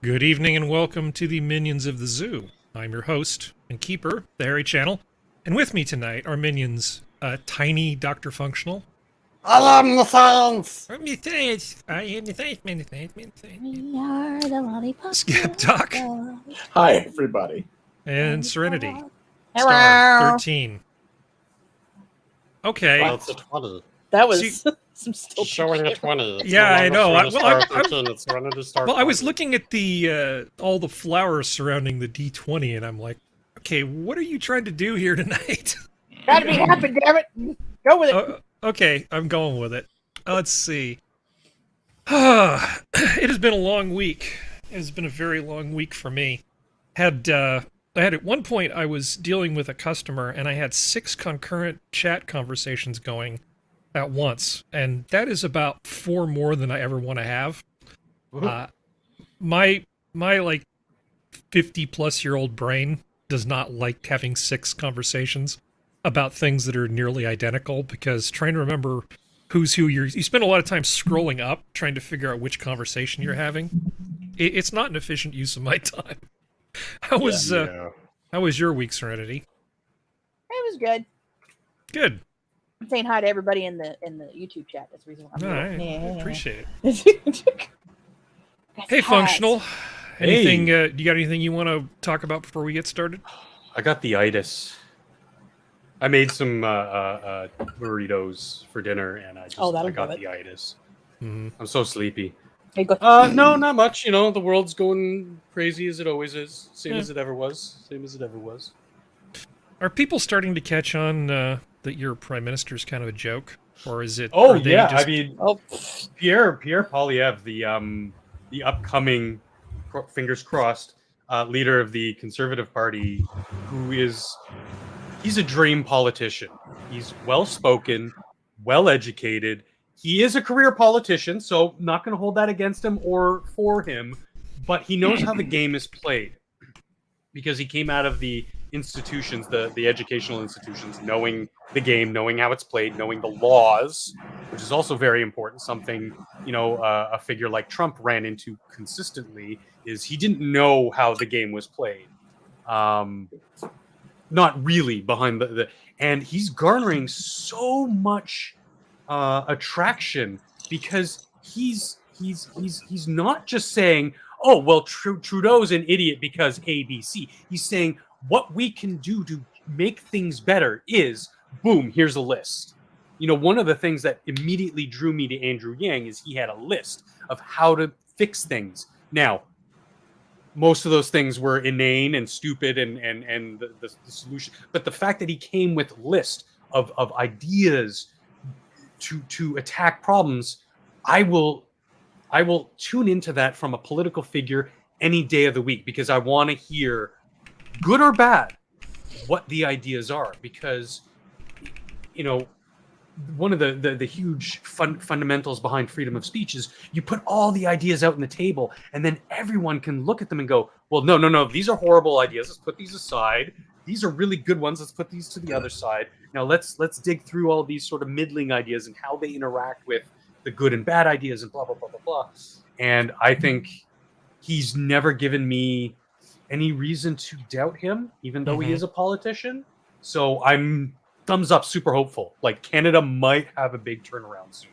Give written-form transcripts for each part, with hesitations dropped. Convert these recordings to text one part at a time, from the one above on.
Good evening and welcome to the Minions of the Zoo. I'm your host and keeper, the Harry Channel, and with me tonight are minions Tiny DrFunctional. I am the science! I am the science. We are the lollipop. SkepTock. Hi, everybody. And Serenity. Hello. Star 13. Okay. Well, it's a 20. That was See- some still Showing a 20. It's Yeah, no I know. longer Well, Star 13, it's Serenity Star Well, I was 20. looking at the all the flowers surrounding the D20, and I'm like, okay, what are you trying to do here tonight? Gotta be happy, damn it! Go with it. Okay, I'm going with it. Let's see. It has been a long week. It has been a very long week for me. I had at one point I was dealing with a customer, and I had 6 concurrent chat conversations going at once, and that is about 4 more than I ever want to have. My like 50-plus-year-old brain does not like having 6 conversations about things that are nearly identical, because trying to remember who's who, you spend a lot of time scrolling up trying to figure out which conversation you're having. It's not an efficient use of my time. How was your week, Serenity? It was good. Good. I'm saying hi to everybody in the YouTube chat. That's the reason why I'm No, here. I appreciate it. Guys, Hey, hi. Functional. Anything? Hey. You got anything you want to talk about before we get started? I got the itis. I made some burritos for dinner, and I that'll got do the itis. Mm-hmm. I'm so sleepy. Hey, go. No, not much. You know, the world's going crazy as it always is. Same as it ever was. Same as it ever was. Are people starting to catch on that your prime minister's kind of a joke, or is it? Oh are they yeah, just- I mean, Oh, Pierre Poilievre, the upcoming, fingers crossed, leader of the Conservative Party, he's a dream politician. He's well-spoken, well-educated. He is a career politician, so not going to hold that against him or for him, but he knows how the game is played because he came out of the institutions, the educational institutions, knowing the game, knowing how it's played, knowing the laws, which is also very important. Something, a figure like Trump ran into consistently is he didn't know how the game was played. Not really behind and he's garnering so much attraction because he's not just saying, oh well, Trudeau's an idiot because ABC. He's saying what we can do to make things better is boom, here's a list. One of the things that immediately drew me to Andrew Yang is he had a list of how to fix things. Now, most of those things were inane and stupid and the solution. But the fact that he came with a list of ideas to attack problems, I will tune into that from a political figure any day of the week, because I want to hear, good or bad, what the ideas are. Because, one of the huge fundamentals behind freedom of speech is you put all the ideas out on the table, and then everyone can look at them and go, well, no, these are horrible ideas. Let's put these aside. These are really good ones. Let's put these to the other side. Now let's dig through all these sort of middling ideas and how they interact with the good and bad ideas and blah, blah, blah, blah, blah. And I think he's never given me any reason to doubt him, even though he is a politician. So I'm thumbs up, super hopeful. Like, Canada might have a big turnaround soon,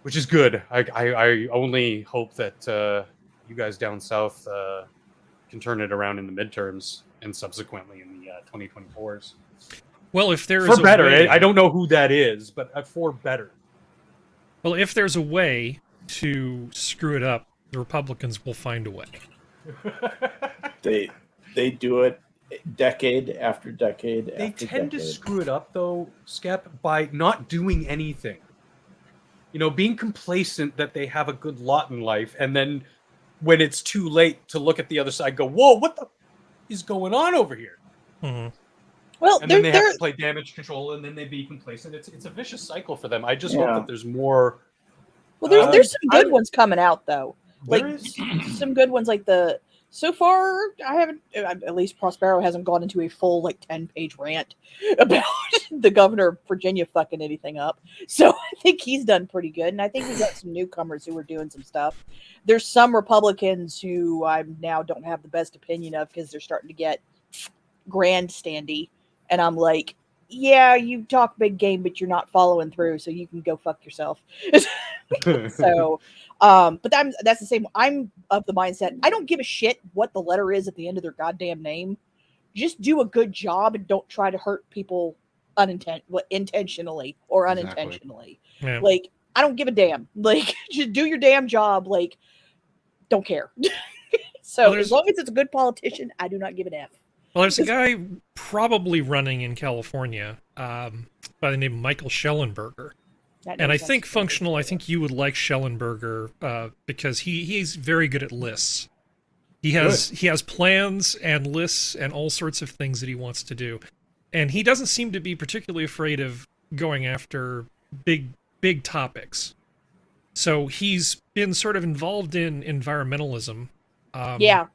which is good. I only hope that you guys down south can turn it around in the midterms and subsequently in the 2024s. Well, if there is For a better, way, I don't know who that is, but for better. Well, if there's a way to screw it up, the Republicans will find a way. They do it decade after decade They after tend to decade. screw it up, though, Skep, by not doing anything. Being complacent that they have a good lot in life, and then when it's too late to look at the other side, go, whoa, what the is going on over here? Mm-hmm. well, And then they have to play damage control, and then they be complacent. It's a vicious cycle for them. I just hope that there's more. Well, there's some good ones coming out though. Like There is? some good ones, like the So far, I haven't. At least Prospero hasn't gone into a full 10-page rant about the governor of Virginia fucking anything up. So I think he's done pretty good, and I think we've got some newcomers who are doing some stuff. There's some Republicans who I now don't have the best opinion of because they're starting to get grandstandy, and I'm like, yeah, you talk big game, but you're not following through, so you can go fuck yourself. So, but that's the same. I'm of the mindset. I don't give a shit what the letter is at the end of their goddamn name. Just do a good job and don't try to hurt people intentionally or unintentionally. Yeah. I don't give a damn. Just do your damn job. Don't care. So as long as it's a good politician, I do not give an F. Well, there's a guy probably running in California by the name of Michael Schellenberger. And I think functional, I think you would like Schellenberger because he's very good at lists. He has plans and lists and all sorts of things that he wants to do. And he doesn't seem to be particularly afraid of going after big topics. So he's been sort of involved in environmentalism. Yeah.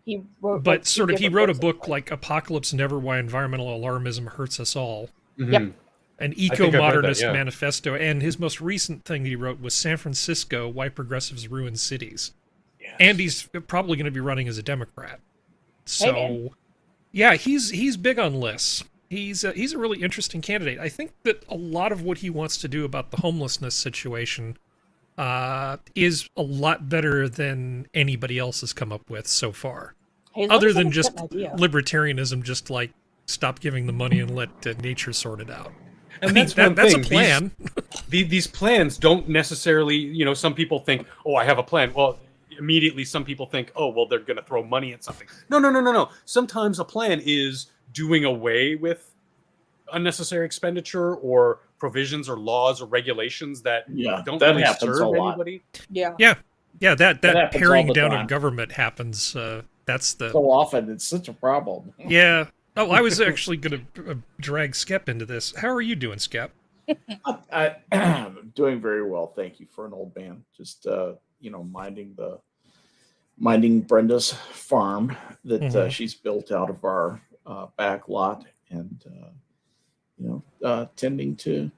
He wrote, he wrote a book like Apocalypse Never, Why Environmental Alarmism Hurts Us All. Mm-hmm. Yep. An eco-modernist manifesto, and his most recent thing that he wrote was San Francisco, Why Progressives Ruin Cities. Yes. And he's probably going to be running as a Democrat. So, yeah, he's big on lists. He's a really interesting candidate. I think that a lot of what he wants to do about the homelessness situation is a lot better than anybody else has come up with so far. Hey, other than just libertarianism, just stop giving the money and let nature sort it out. And that's a plan. These plans don't necessarily, some people think, oh, I have a plan. Well, immediately some people think, oh, well, they're going to throw money at something. No. Sometimes a plan is doing away with unnecessary expenditure or provisions or laws or regulations that don't really serve anybody. Yeah. That paring down of government happens. That's the so often it's such a problem. Yeah. Oh, I was actually going to drag Skep into this. How are you doing, Skep? I'm doing very well, thank you. For an old man, just minding Brenda's farm that she's built out of our back lot, and tending to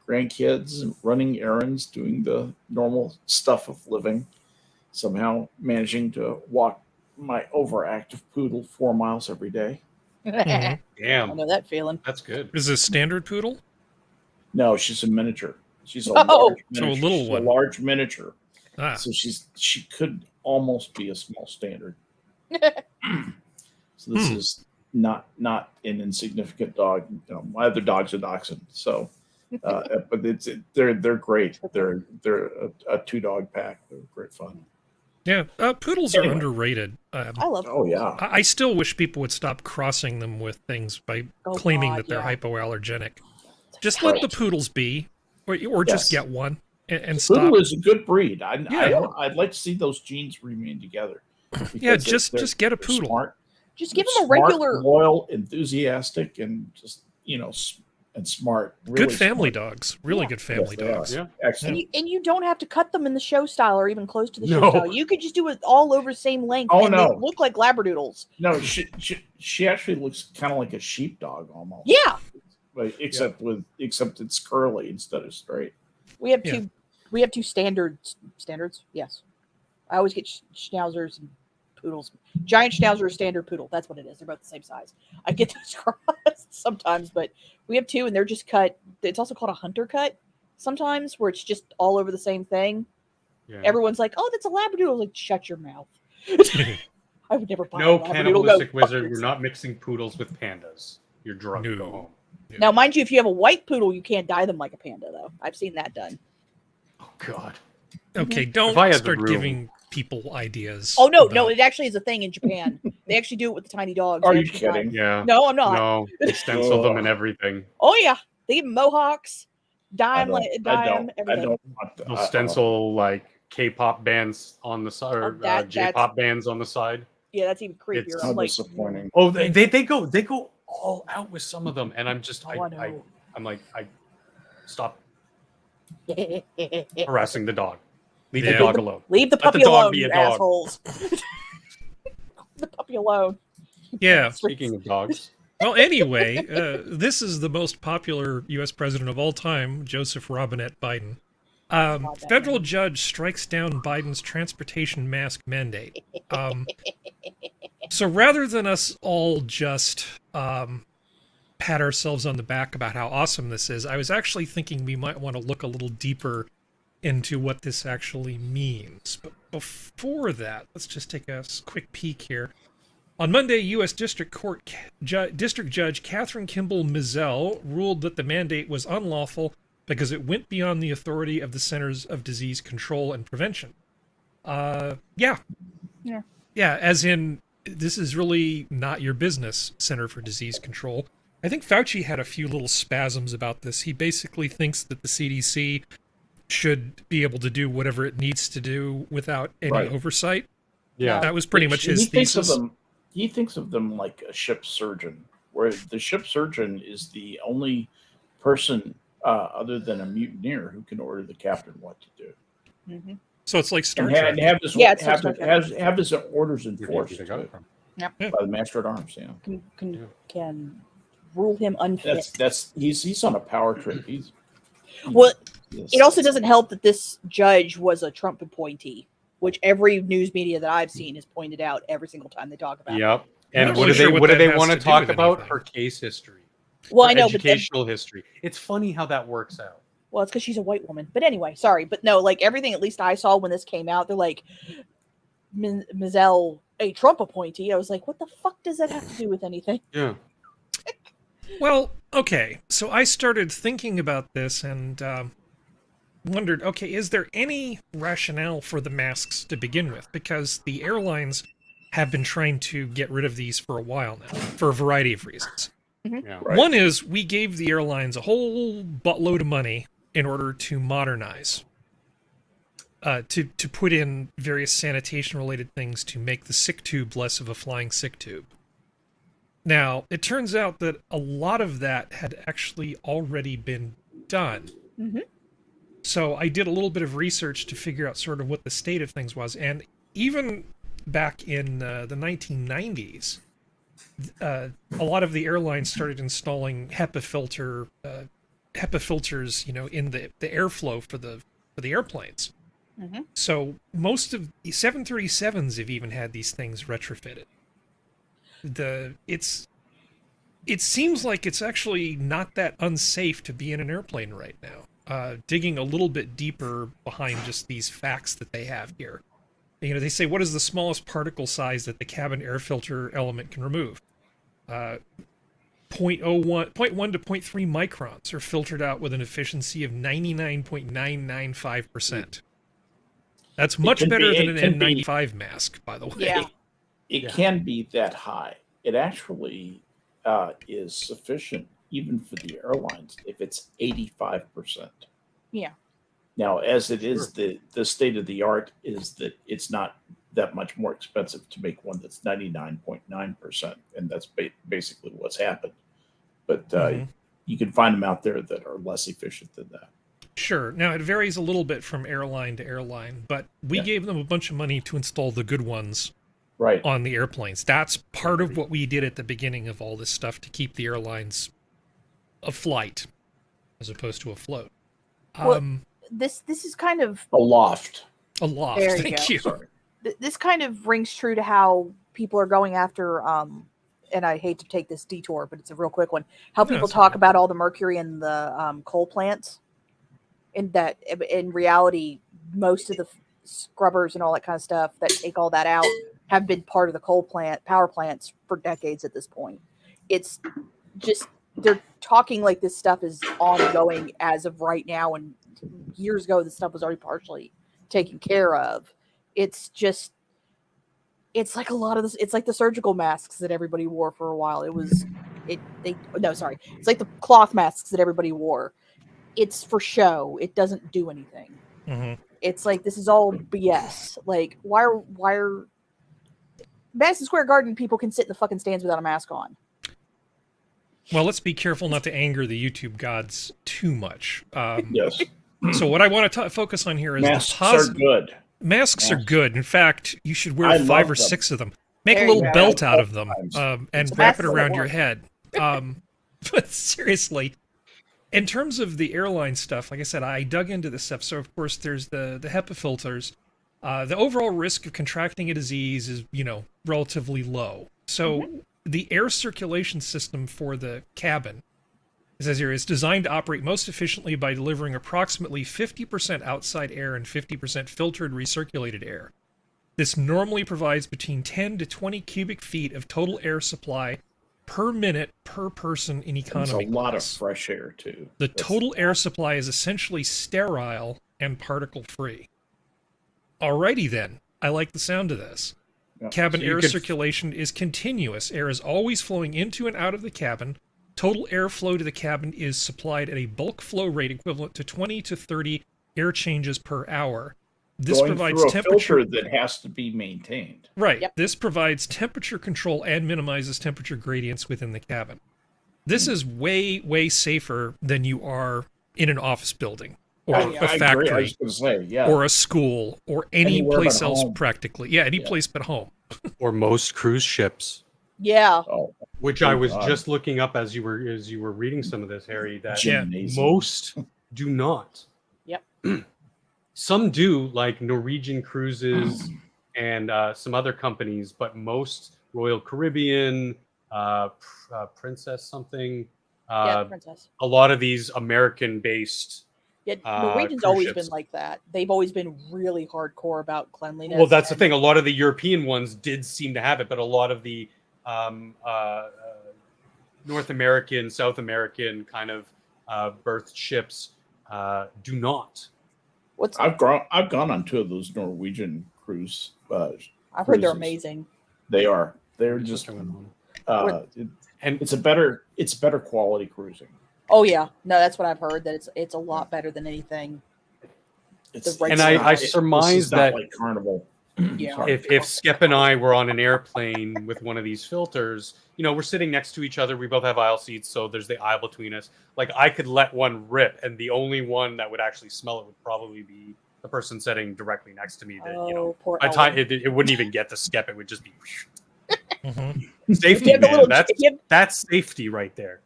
grandkids, running errands, doing the normal stuff of living. Somehow managing to walk my overactive poodle 4 miles every day. Damn. I know that feeling. That's good. Is this a standard poodle? No, she's a miniature. She's a large miniature. So a little one. A large miniature. Ah. So she could almost be a small standard. So this is not an insignificant dog. My other dog's a dachshund. So, but they're great. They're a 2-dog pack. They're great fun. Yeah, poodles are underrated. I love. Oh yeah. I still wish people would stop crossing them with things by claiming that they're hypoallergenic. Just let the poodles be, or just get one and stop. Poodle is a good breed. I'd like to see those genes remain together. Yeah, just get a poodle. Smart, just give them a regular, loyal, enthusiastic, and just and smart. Really good family dogs. Really good family dogs. Yeah, excellent. And you don't have to cut them in the show style or even close to the show style. You could just do it all over same length. Oh, and they look like Labradoodles. No, she actually looks kind of like a sheepdog almost. Yeah. But except it's curly instead of straight. We have two. We have two standards. Yes. I always get schnauzers and poodles. Giant schnauzer or standard poodle. That's what it is. They're both the same size. I get those crossed sometimes, but we have two, and they're just cut. It's also called a hunter cut sometimes, where it's just all over the same thing. Yeah. Everyone's like, "Oh, that's a Labradoodle." Like, shut your mouth. I would never buy a Labradoodle. Cannibalistic wizard. We're not mixing poodles with pandas. You're drunk. Go home. Yeah. Now, mind you, if you have a white poodle, you can't dye them like a panda, though. I've seen that done. Oh God. Okay, don't start giving people ideas. Oh no, it actually is a thing in Japan. They actually do it with the tiny dogs. Are you kidding? Yeah. No, I'm not. No, they stencil them and everything. Oh yeah, they give mohawks, dye them, everything. I don't want to. They'll stencil like K-pop bands on the side, or J-pop bands on the side. Yeah, that's even creepier. It's so disappointing. Oh, they go all out with some of them, and I'm just I'm like stop harassing the dog. Leave the dog alone. Leave the puppy alone, you assholes. puppy alone. Yeah. Speaking of dogs, Well, anyway, this is the most popular U.S. president of all time, Joseph Robinette Biden. God, that Federal man. judge strikes down Biden's transportation mask mandate. So rather than us all just pat ourselves on the back about how awesome this is, I was actually thinking we might want to look a little deeper into what this actually means. But before that, let's just take a quick peek here. On Monday, U.S. District Court District Judge Catherine Kimball Mizell ruled that the mandate was unlawful because it went beyond the authority of the Centers of Disease Control and Prevention. Yeah, as in, this is really not your business, Center for Disease Control. I think Fauci had a few little spasms about this. He basically thinks that the CDC should be able to do whatever it needs to do without any oversight. yeah, That was pretty much his thesis. He thinks of them like a ship surgeon, where the ship surgeon is the only person other than a mutineer who can order the captain what to do. Mm-hmm. So it's like Star And Trek. have his it's like Star Trek. have his orders Where do you enforced think I got it from? by the master at arms. Yeah, Can rule him unfit. he's on a power trip. Well, it also doesn't help that this judge was a Trump appointee, which every news media that I've seen has pointed out every single time they talk about it. Yep. I'm And not really sure what what do that they has want to to do talk with about? anything. Her case history. Well, Her I know, but then, educational history. It's funny how that works out. well, it's because she's a white woman. But anyway, sorry, but no, like everything at least I saw when this came out, they're like Mizell, a Trump appointee. I was like, what the fuck does that have to do with anything? Yeah. Well, okay. So I started thinking about this and wondered, okay, is there any rationale for the masks to begin with? Because the airlines have been trying to get rid of these for a while now, for a variety of reasons. Yeah. Right. One is we gave the airlines a whole buttload of money in order to modernize, to put in various sanitation-related things to make the sick tube less of a flying sick tube. Now, it turns out that a lot of that had actually already been done. Mm-hmm. So I did a little bit of research to figure out sort of what the state of things was. And even back in the 1990s, a lot of the airlines started installing HEPA filters, you know, in the airflow for the airplanes. Mm-hmm. So most of the 737s have even had these things retrofitted. It seems like it's actually not that unsafe to be in an airplane right now. Digging a little bit deeper behind just these facts that they have here. You know, they say, what is the smallest particle size that the cabin air filter element can remove? 0.1 to 0.3 microns are filtered out with an efficiency of 99.995%. That's much better than an N95 mask, by the way. Yeah. It can be that high. It actually is sufficient even for the airlines if it's 85%. Yeah. Now, as it is, the state of the art is that it's not that much more expensive to make one that's 99.9%, and that's basically what's happened. But you can find them out there that are less efficient than that. Sure. Now, it varies a little bit from airline to airline, but we gave them a bunch of money to install the good ones on the airplanes. That's part of what we did at the beginning of all this stuff to keep the airlines afloat as opposed to afloat. Well, this is kind of Aloft. Aloft. There you Thank go. you. Sorry. This kind of rings true to how people are going after and I hate to take this detour, but it's a real quick one. How people talk about all the mercury in the coal plants, and that in reality, most of the scrubbers and all that kind of stuff that take all that out have been part of the power plants for decades at this point. It's just, they're talking like this stuff is ongoing as of right now, and years ago this stuff was already partially taken care of. It's just, it's like a lot of this. It's like the surgical masks that everybody wore for a while. It's like the cloth masks that everybody wore. It's for show. It doesn't do anything. Mm-hmm. It's like, this is all BS. Like, why are Madison Square Garden people can sit in the fucking stands without a mask on? Well, let's be careful not to anger the YouTube gods too much. Yes. So what I want to focus on here is Masks are good. Masks are good. In fact, you should wear I 5 love or them. 6 of them. Make There a little you go. belt out of them Sometimes. and So wrap that's it what it around your was. head. But seriously, in terms of the airline stuff, like I said, I dug into this stuff. So, of course, there's the HEPA filters. The overall risk of contracting a disease is, relatively low. So the air circulation system for the cabin, it says here, is designed to operate most efficiently by delivering approximately 50% outside air and 50% filtered recirculated air. This normally provides between 10 to 20 cubic feet of total air supply per minute per person in It's economy a lot of class. fresh air too. The That's- total air supply is essentially sterile and particle-free. Alrighty then, I like the sound of this. Yeah. Cabin So you air could- circulation is continuous. Air is always flowing into and out of the cabin. Total airflow to the cabin is supplied at a bulk flow rate equivalent to 20 to 30 air changes per hour. This going provides through a temperature. filter that has to be maintained. Right. Yep. This provides temperature control and minimizes temperature gradients within the cabin. This is way, way safer than you are in an office building or Oh, yeah. a I agree. I factory was going to say, yeah. or a school or any Anywhere place but else home. practically. Yeah, any Yeah. place but home. Or most cruise ships, Yeah. Oh, which Oh, I was God. just looking up as you were reading some of this, Harry. That Yeah. gymnasium. most do not. Yep. Some do, like Norwegian Cruises and some other companies, but most Royal Caribbean, Princess something, Yeah, princess. a lot of these American-based. Yeah, uh, Norwegians cruise always ships. been like that. They've always been really hardcore about cleanliness. Well, that's the and- thing. A lot of the European ones did seem to have it, but a lot of the North American, South American kind of berthed ships do not. What's I've gone on 2 of those Norwegian cruise. I've heard they're cruises. amazing. They are. They're just. And It's better quality cruising. Oh yeah, no, that's what I've heard. That it's a lot better than anything. It's, right it's And not- I this surmise is not that- like Carnival. Yeah. Sorry. if Skep and I were on an airplane with one of these filters, we're sitting next to each other. We both have aisle seats, so there's the aisle between us. Like I could let one rip, and the only one that would actually smell it would probably be the person sitting directly next to me. That Poor by the time Ellen. it wouldn't even get to Skep. It would just be Mhm. safety, You have the man. little- That's you have- that's safety right there.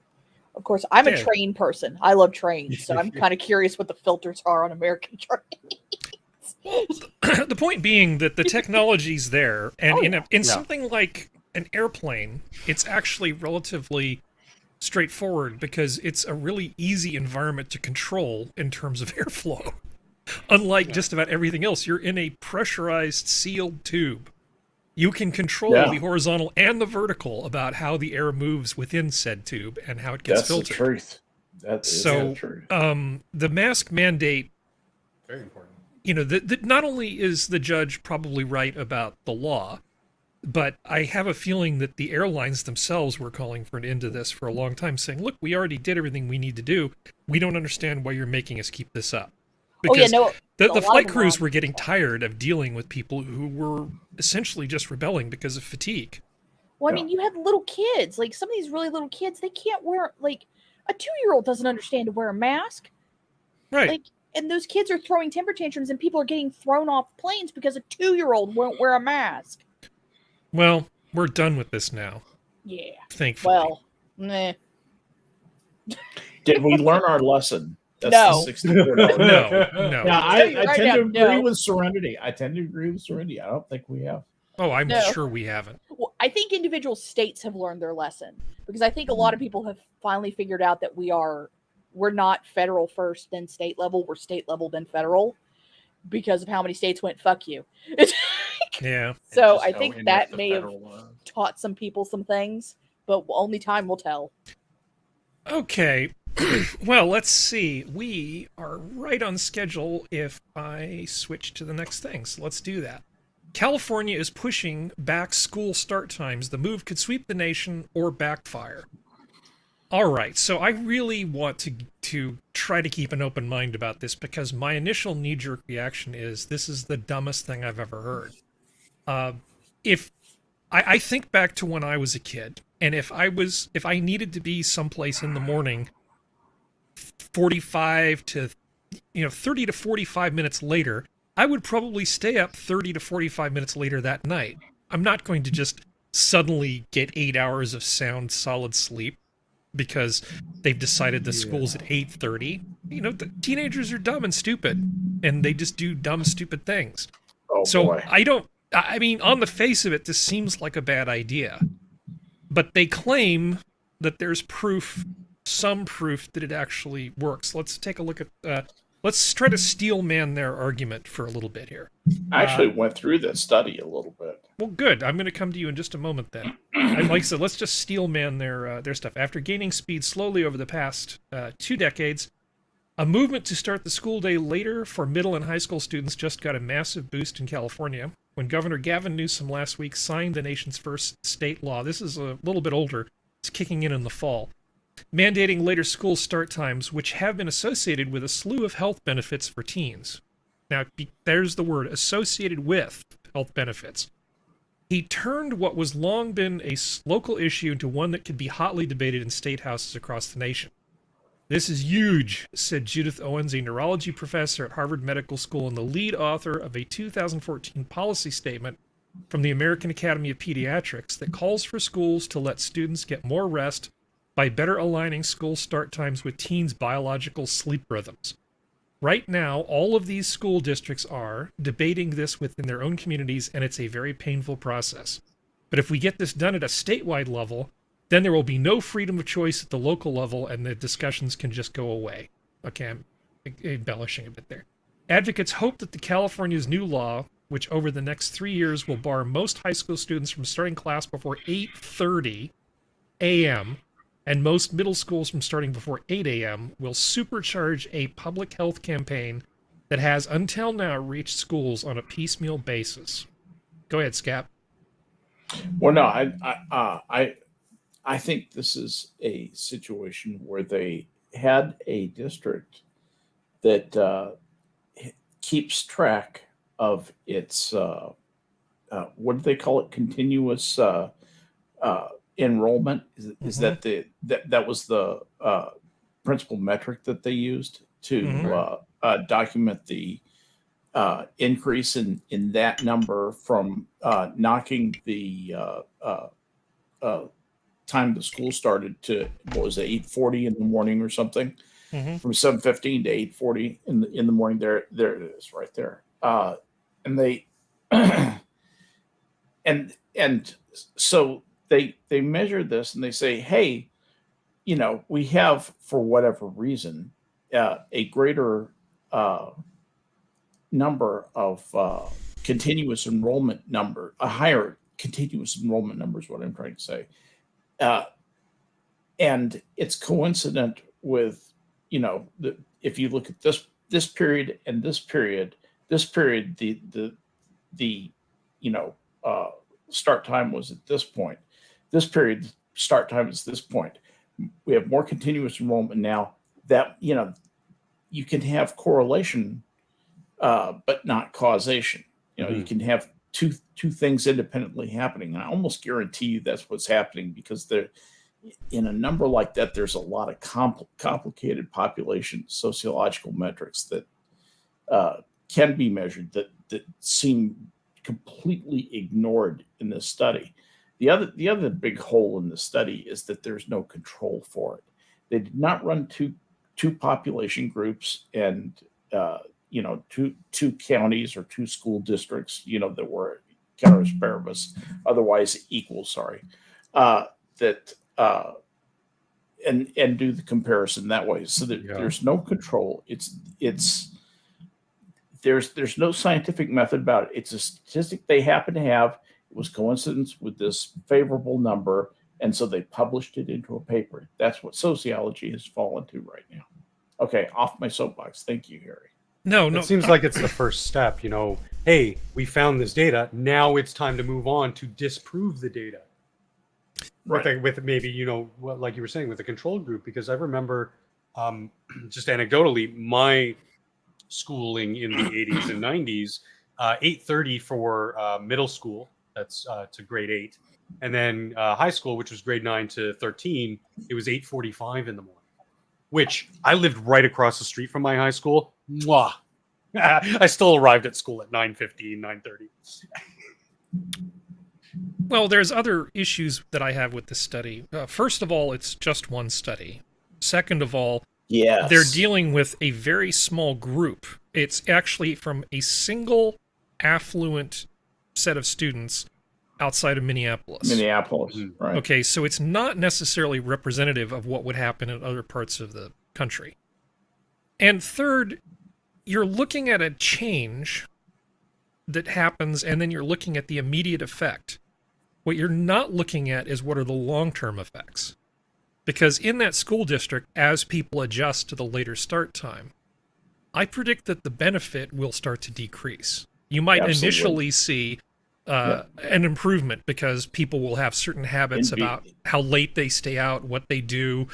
Of course, I'm a Yeah. train person. I love trains, so I'm kind of curious what the filters are on American trains. The point being that the technology's there, and Oh, in yeah. something like an airplane, it's actually relatively straightforward because it's a really easy environment to control in terms of airflow. Unlike just about everything else, you're in a pressurized sealed tube. You can control Yeah. the horizontal and the vertical about how the air moves within said tube and how it gets That's the filtered. truth. That is So, the truth. The mask mandate, Very important. not only is the judge probably right about the law, but I have a feeling that the airlines themselves were calling for an end to this for a long time, saying, look, we already did everything we need to do. We don't understand why you're making us keep this up. Oh yeah, no. The a lot of flight them crews are- were getting tired of dealing with people who were essentially just rebelling because of fatigue. Well, I mean, you have little kids. Like some of these really little kids, they can't wear like a 2-year-old doesn't understand to wear a mask. Right. Like, and those kids are throwing temper tantrums, and people are getting thrown off planes because a 2-year-old won't wear a mask. Well, we're done with this now, Yeah. thankfully. Well, nah. Did we learn our lesson? That's No. the $64. No. Yeah, I'll tell you I right tend now, to agree no. with Serenity. I don't think we have. Oh, I'm No. sure we haven't. Well, I think individual states have learned their lesson because I think a lot of people have finally figured out that we're not federal first, then state level. We're state level, then federal because of how many states went fuck you. Yeah. So I think that may have taught some people some things, but only time will tell. Okay. Well, let's see. We are right on schedule if I switch to the next thing. So let's do that. California is pushing back school start times. The move could sweep the nation or backfire. All right. So I really want to try to keep an open mind about this because my initial knee-jerk reaction is this is the dumbest thing I've ever heard. If I think back to when I was a kid, and if I needed to be someplace in the morning 30 to 45 minutes later, I would probably stay up 30 to 45 minutes later that night. I'm not going to just suddenly get 8 hours of sound, solid sleep because they've decided the school's at 8:30. You know, the teenagers are dumb and stupid, and they just do dumb, stupid things. Oh So boy. I mean, on the face of it, this seems like a bad idea. But they claim that there's some proof that it actually works. Let's take a look at, let's try to steel man their argument for a little bit here. I actually went through that study a little bit. Well, good. I'm going to come to you in just a moment then. And like I said, let's just steel man their stuff. After gaining speed slowly over the past 2 decades, a movement to start the school day later for middle and high school students just got a massive boost in California when Governor Gavin Newsom last week signed the nation's first state law. This is a little bit older. It's kicking in the fall, mandating later school start times, which have been associated with a slew of health benefits for teens. Now, there's the word, associated with health benefits. He turned what was long been a local issue into one that could be hotly debated in state houses across the nation. This is huge, said Judith Owens, a neurology professor at Harvard Medical School and the lead author of a 2014 policy statement from the American Academy of Pediatrics that calls for schools to let students get more rest by better aligning school start times with teens' biological sleep rhythms. Right now, all of these school districts are debating this within their own communities, and it's a very painful process. But if we get this done at a statewide level, then there will be no freedom of choice at the local level, and the discussions can just go away. Okay, I'm embellishing a bit there. Advocates hope that California's new law, which over the next 3 years will bar most high school students from starting class before 8:30 a.m., and most middle schools from starting before 8 a.m., will supercharge a public health campaign that has until now reached schools on a piecemeal basis. Go ahead, Skep. Well, no, I think this is a situation where they had a district that keeps track of its what do they call it? Continuous enrollment. Is that that was the principal metric that they used to document the increase in that number from knocking the time the school started to, what was it, 8:40 in the morning or something, from 7:15 to 8:40 in the morning. There it is, right there. And they and so they measure this and they say, hey, you know, we have, for whatever reason, a greater number of continuous enrollment number, a higher continuous enrollment number is what I'm trying to say. And it's coincident with, you know, if you look at this period and this period, the you know, start time was at this point. This period start time is this point. We have more continuous enrollment now. That, you know, you can have correlation, but not causation. You know, you can have two things independently happening. And I almost guarantee you that's what's happening, because there, in a number like that, there's a lot of complicated population sociological metrics that can be measured that seem completely ignored in this study. The other big hole in the study is that there's no control for it. They did not run two population groups and you know, two counties or two school districts, you know, that were ceteris paribus, otherwise equal. Sorry, that and do the comparison that way, so that there's no control. There's no scientific method about it. It's a statistic they happen to have. It was coincidence with this favorable number, and so they published it into a paper. That's what sociology has fallen to right now. Okay, off my soapbox. Thank you, Harry. No. It seems like it's the first step, you know. Hey, we found this data. Now it's time to move on to disprove the data. Right. With maybe, you know, like you were saying, with a control group, because I remember just anecdotally, my schooling in the 80s and 90s, 8:30 for middle school, that's to grade 8. And then high school, which was grade 9 to 13, it was 8:45 in the morning. Which I lived right across the street from my high school. Mwah. I still arrived at school at 9:15, 9:30. Well, there's other issues that I have with this study. First of all, it's just one study. Second of all, Yes. they're dealing with a very small group. It's actually from a single affluent set of students outside of Minneapolis. Minneapolis, right? Okay, so it's not necessarily representative of what would happen in other parts of the country. And third, you're looking at a change that happens, and then you're looking at the immediate effect. What you're not looking at is what are the long-term effects. Because in that school district, as people adjust to the later start time, I predict that the benefit will start to decrease. You might Absolutely. initially see an improvement because people will have certain habits about how late they stay out, what they do,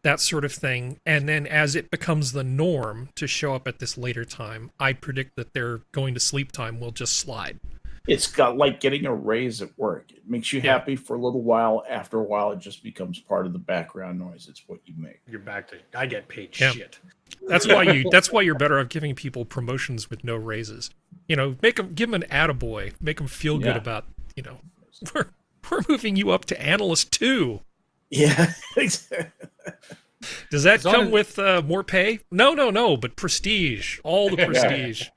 that sort of thing. And then as it becomes the norm to show up at this later time, I predict that their going to sleep time will just slide. It's got like getting a raise at work. It makes you happy for a little while. After a while, it just becomes part of the background noise. It's what you make. You're back to I get paid Yeah. shit. That's why you're better off giving people promotions with no raises. You know, give them an attaboy, make them feel good about, you know, we're moving you up to analyst 2. Yeah. Does that come with more pay? No, but prestige, all the prestige.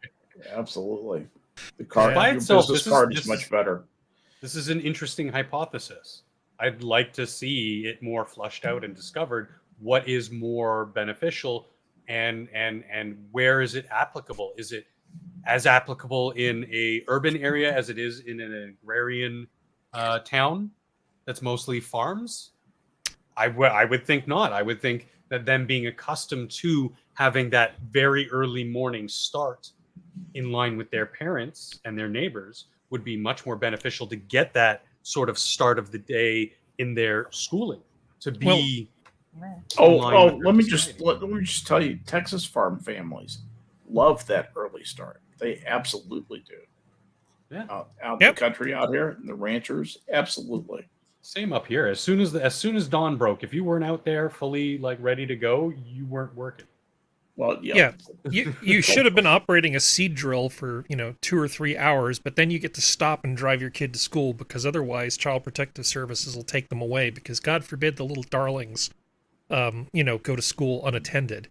Absolutely. The card, By your itself, business card is much better. This is an interesting hypothesis. I'd like to see it more flushed out and discovered what is more beneficial and where is it applicable? Is it as applicable in a urban area as it is in an agrarian town that's mostly farms? I would think not. I would think that them being accustomed to having that very early morning start in line with their parents and their neighbors would be much more beneficial to get that sort of start of the day in their schooling to be. Let me just tell you, Texas farm families love that early start. They absolutely do. Yeah. Out in the country out here, the ranchers, absolutely. Same up here. As soon as dawn broke, if you weren't out there fully like ready to go, you weren't working. Well, you should have been operating a seed drill for 2 or 3 hours, but then you get to stop and drive your kid to school because otherwise Child Protective Services will take them away because God forbid the little darlings, go to school unattended.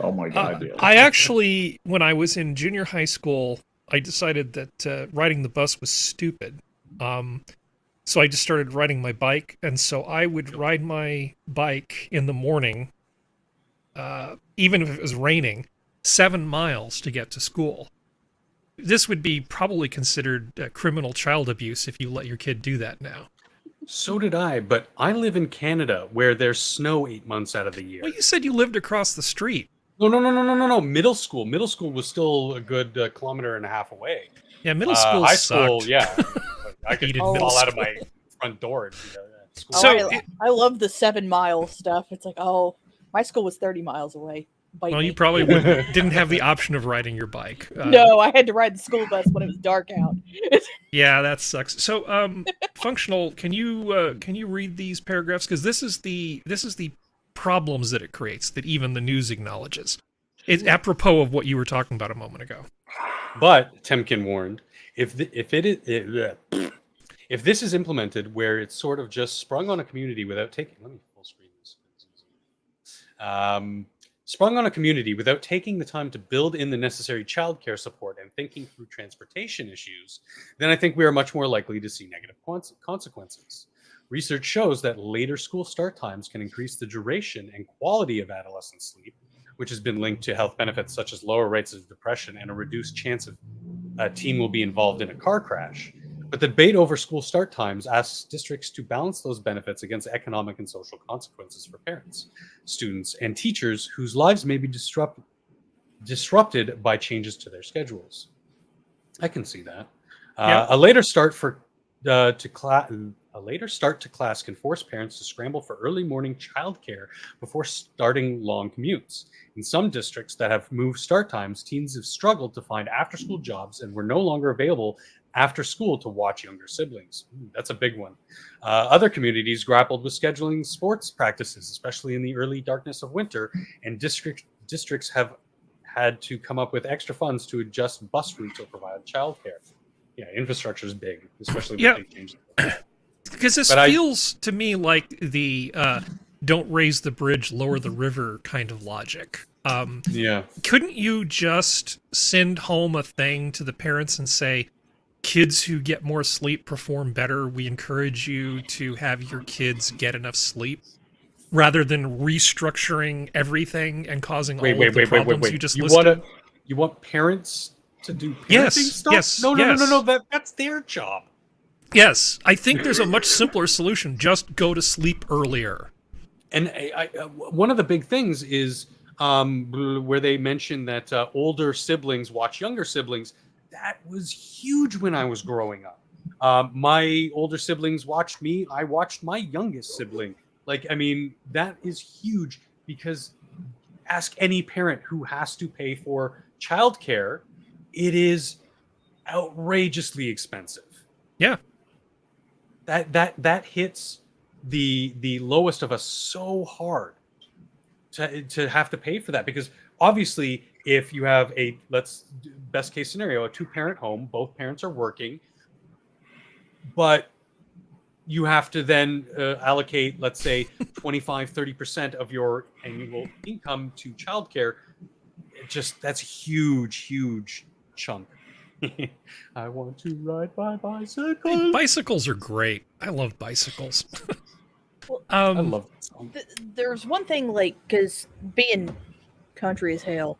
Oh my God! I actually, when I was in junior high school, I decided that riding the bus was stupid. So I just started riding my bike, and so I would ride my bike in the morning. Even if it was raining, 7 miles to get to school. This would be probably considered criminal child abuse if you let your kid do that now. So did I, but I live in Canada where there's snow 8 months out of the year. Well, you said you lived across the street. No. Middle school was still a good kilometer and a half away. Yeah, middle school high sucked. school, yeah. I could fall out of my front door. School. So I love the 7 mile stuff. It's like, my school was 30 miles away. Well, you probably didn't have the option of riding your bike. No, I had to ride the school bus when it was dark out. Yeah, that sucks. So, Functional, can you read these paragraphs? Because this is the problems that it creates that even the news acknowledges. It's apropos of what you were talking about a moment ago. But Temkin warned, if this is implemented where it's sort of just sprung on a community without taking, let me full screen this. Sprung on a community without taking the time to build in the necessary childcare support and thinking through transportation issues, then I think we are much more likely to see negative consequences. Research shows that later school start times can increase the duration and quality of adolescent sleep, which has been linked to health benefits such as lower rates of depression and a reduced chance of a teen will be involved in a car crash. But the debate over school start times asks districts to balance those benefits against economic and social consequences for parents, students, and teachers whose lives may be disrupted by changes to their schedules. I can see that. A later start to class can force parents to scramble for early morning childcare before starting long commutes. In some districts that have moved start times, teens have struggled to find after-school jobs and were no longer available after school to watch younger siblings. That's a big one. Other communities grappled with scheduling sports practices, especially in the early darkness of winter, and districts have had to come up with extra funds to adjust bus routes or provide childcare. Yeah, infrastructure is big, especially with big changes. Because this But feels to me like the don't raise the bridge, lower the river kind of logic. Yeah. Couldn't you just send home a thing to the parents and say, kids who get more sleep perform better. We encourage you to have your kids get enough sleep, rather than restructuring everything and causing all of the problems you just listed? You want parents to do parenting Yes, stuff? yes, No. yes. That's their job. Yes, I think there's a much simpler solution. Just go to sleep earlier. And one of the big things is where they mentioned that older siblings watch younger siblings. That was huge when I was growing up. My older siblings watched me. I watched my youngest sibling. Like, I mean, that is huge, because ask any parent who has to pay for childcare. It is outrageously expensive. Yeah. That hits the lowest of us so hard to have to pay for that, because obviously if you have best case scenario, a 2-parent home, both parents are working, but you have to then allocate, let's say 25-30% of your annual income to childcare. That's a huge chunk. I want to ride my bicycle. Bicycles are great. I love bicycles. I love that song. There's one thing, like, because being country as hell,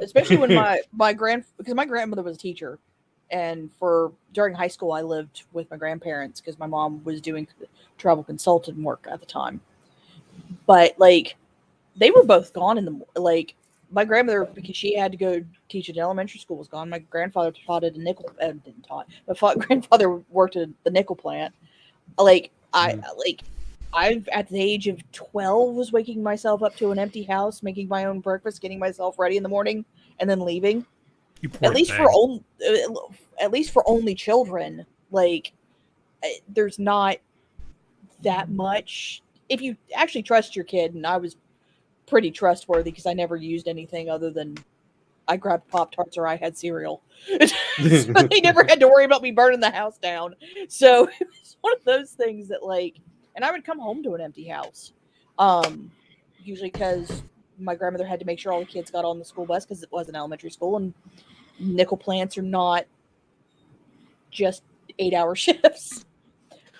especially when my grandmother was a teacher, and during high school I lived with my grandparents because my mom was doing travel consultant work at the time. But like, they were both gone like, my grandmother, because she had to go teach at elementary school, was gone. My grandfather taught at a nickel didn't taught. My grandfather worked at the nickel plant. Like, I at the age of 12 was waking myself up to an empty house, making my own breakfast, getting myself ready in the morning, and then leaving. You poor At least thing. for only children. Like, there's not that much. If you actually trust your kid, and I was pretty trustworthy because I never used anything other than I grabbed Pop-Tarts or I had cereal. So they never had to worry about me burning the house down. So it was one of those things that, like, and I would come home to an empty house. Usually because my grandmother had to make sure all the kids got on the school bus because it was an elementary school, and nickel plants are not just 8-hour shifts.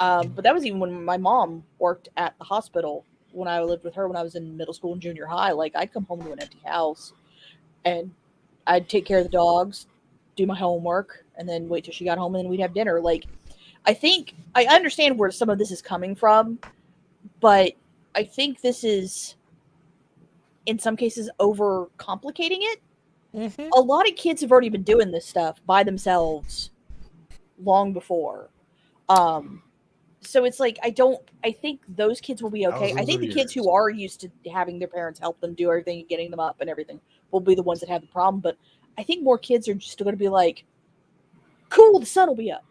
But that was even when my mom worked at the hospital. When I lived with her when I was in middle school and junior high, like, I'd come home to an empty house and I'd take care of the dogs, do my homework, and then wait till she got home, and then we'd have dinner. Like, I think I understand where some of this is coming from, but I think this is, in some cases, over complicating it. Mm-hmm. A lot of kids have already been doing this stuff by themselves long before. So it's like, I think those kids will be okay. I think the kids who are used to having their parents help them do everything and getting them up and everything will be the ones that have the problem. But I think more kids are just going to be like, cool, the sun will be up.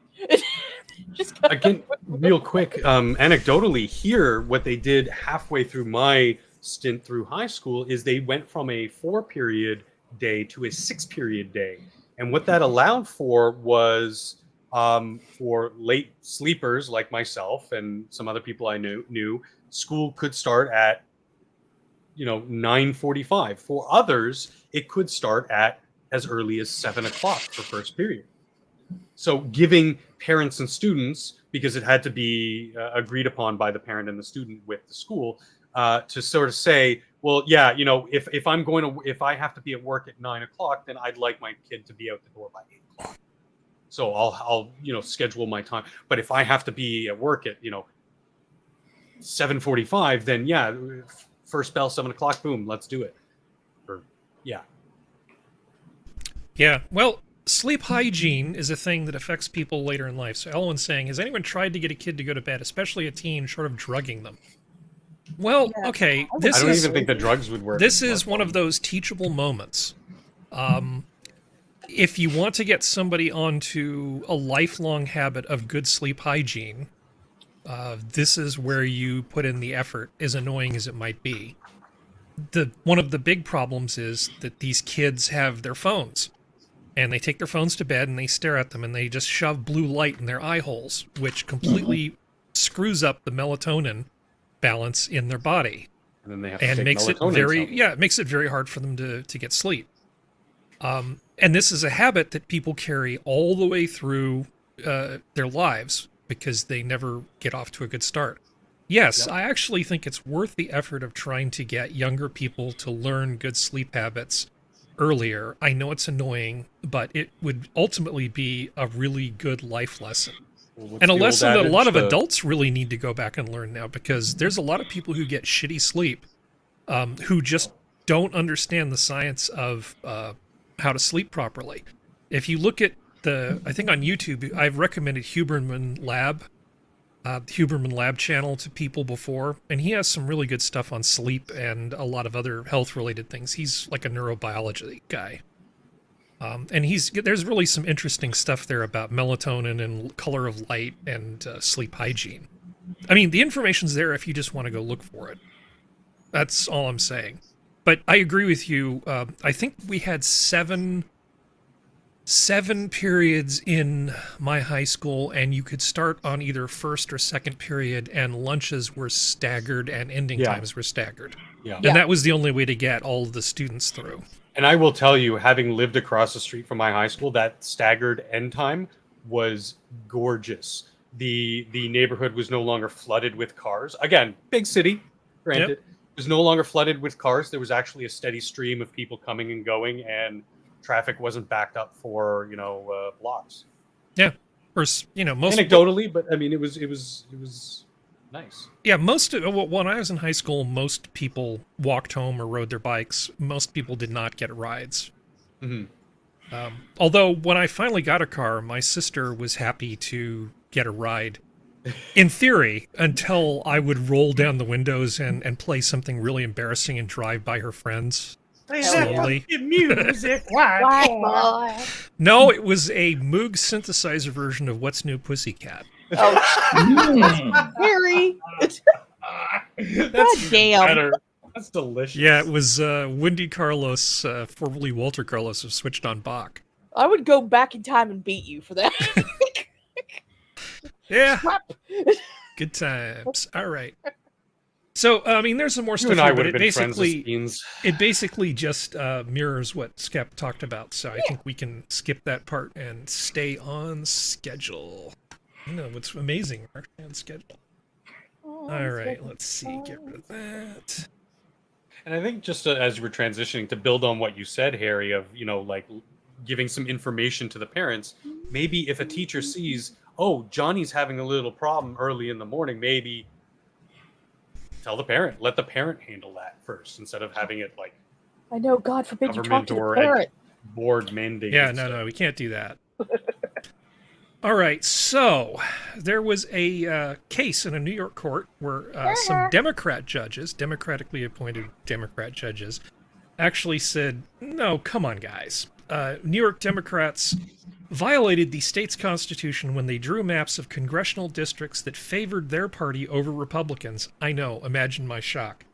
Just Again, real quick, anecdotally here, what they did halfway through my stint through high school is they went from a 4-period day to a 6-period day. And what that allowed for was for late sleepers like myself and some other people I knew, school could start at 9:45. For others, it could start at as early as 7 o'clock for first period. So giving parents and students, because it had to be agreed upon by the parent and the student with the school, to sort of say, well, yeah, if I have to be at work at 9 o'clock, then I'd like my kid to be out the door by 8 o'clock. So I'll schedule my time. But if I have to be at work at 7:45, then yeah, first bell 7 o'clock, boom, let's do it. Yeah. Well, sleep hygiene is a thing that affects people later in life. So Elwin's saying, has anyone tried to get a kid to go to bed, especially a teen, short of drugging them? Well, Yeah. okay. I don't even think the drugs would work. This is one of those teachable moments. If you want to get somebody onto a lifelong habit of good sleep hygiene, this is where you put in the effort, as annoying as it might be. One of the big problems is that these kids have their phones. and they take their phones to bed and they stare at them and they just shove blue light in their eye holes, which completely screws up the melatonin balance in their body. And then they have and to take makes it melatonin very supplements. it makes it very hard for them to get sleep. And this is a habit that people carry all the way through their lives because they never get off to a good start. Yes, Yep. I actually think it's worth the effort of trying to get younger people to learn good sleep habits earlier. I know it's annoying, but it would ultimately be a really good life lesson. Well, what's And a the old lesson that a lot of adage? adults really need to go back and learn now, because there's a lot of people who get shitty sleep who just don't understand the science of how to sleep properly. If you look at I think on YouTube, I've recommended Huberman Lab channel to people before, and he has some really good stuff on sleep and a lot of other health-related things. He's like a neurobiology guy. And there's really some interesting stuff there about melatonin and color of light and sleep hygiene. I mean, the information's there if you just want to go look for it. That's all I'm saying. But I agree with you. I think we had seven periods in my high school, and you could start on either first or second period, and lunches were staggered and ending Yeah. times were staggered. Yeah. And that was the only way to get all of the students through. And I will tell you, having lived across the street from my high school, that staggered end time was gorgeous. The neighborhood was no longer flooded with cars. Again, big city, granted. It was no longer flooded with cars. There was actually a steady stream of people coming and going, and traffic wasn't backed up for blocks. Yeah, or most Anecdotally, but I mean, it was nice. Yeah, when I was in high school, most people walked home or rode their bikes. Most people did not get rides. Mm-hmm. Although when I finally got a car, my sister was happy to get a ride. In theory, until I would roll down the windows and play something really embarrassing and drive by her friends slowly. Music, Black boy. No, it was a Moog synthesizer version of What's New Pussycat. Oh, Harry. That's damn. better. That's delicious. Yeah, it was Wendy Carlos, formerly Walter Carlos, of Switched on Bach. I would go back in time and beat you for that. Yeah, Slap. good times. All right. So, I mean, there's some more You stuff and I here, would but have been friends with Beans. it basically just mirrors what Skep talked about. So I think we can skip that part and stay on schedule. You know what's amazing? We're actually on schedule. All right, let's see. Get rid of that. And I think just as you were transitioning, to build on what you said, Harry, of like giving some information to the parents, maybe if a teacher sees, oh, Johnny's having a little problem early in the morning, maybe tell the parent, let the parent handle that first instead of having it like I know, God forbid you talk government to the or parent. board mandated. Yeah, stuff. no, we can't do that. All right, so there was a case in a New York court where some democratically appointed Democrat judges, actually said, no, come on, guys. New York Democrats violated the state's constitution when they drew maps of congressional districts that favored their party over Republicans. I know, imagine my shock.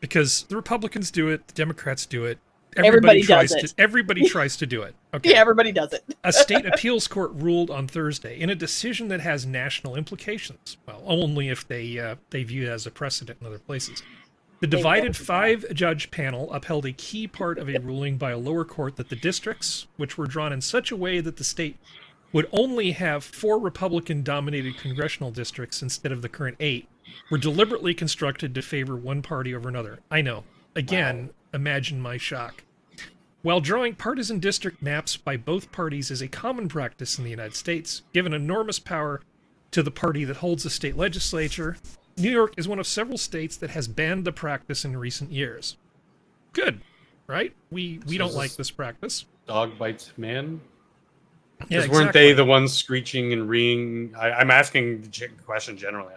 Because the Republicans do it, the Democrats do it. Everybody does it. Everybody tries to do it. Okay. Yeah, everybody does it. A state appeals court ruled on Thursday in a decision that has national implications. Well, only if they view it as a precedent in other places. The divided five-judge panel upheld a key part of a ruling by a lower court that the districts, which were drawn in such a way that the state would only have 4 Republican-dominated congressional districts instead of the current 8, were deliberately constructed to favor one party over another. I know. Again, imagine my shock. While drawing partisan district maps by both parties is a common practice in the United States, given enormous power to the party that holds the state legislature, New York is one of several states that has banned the practice in recent years. Good, right? We don't like this practice. Dog bites man. Yeah, Because weren't they the ones screeching and reeing? I'm asking the question generally,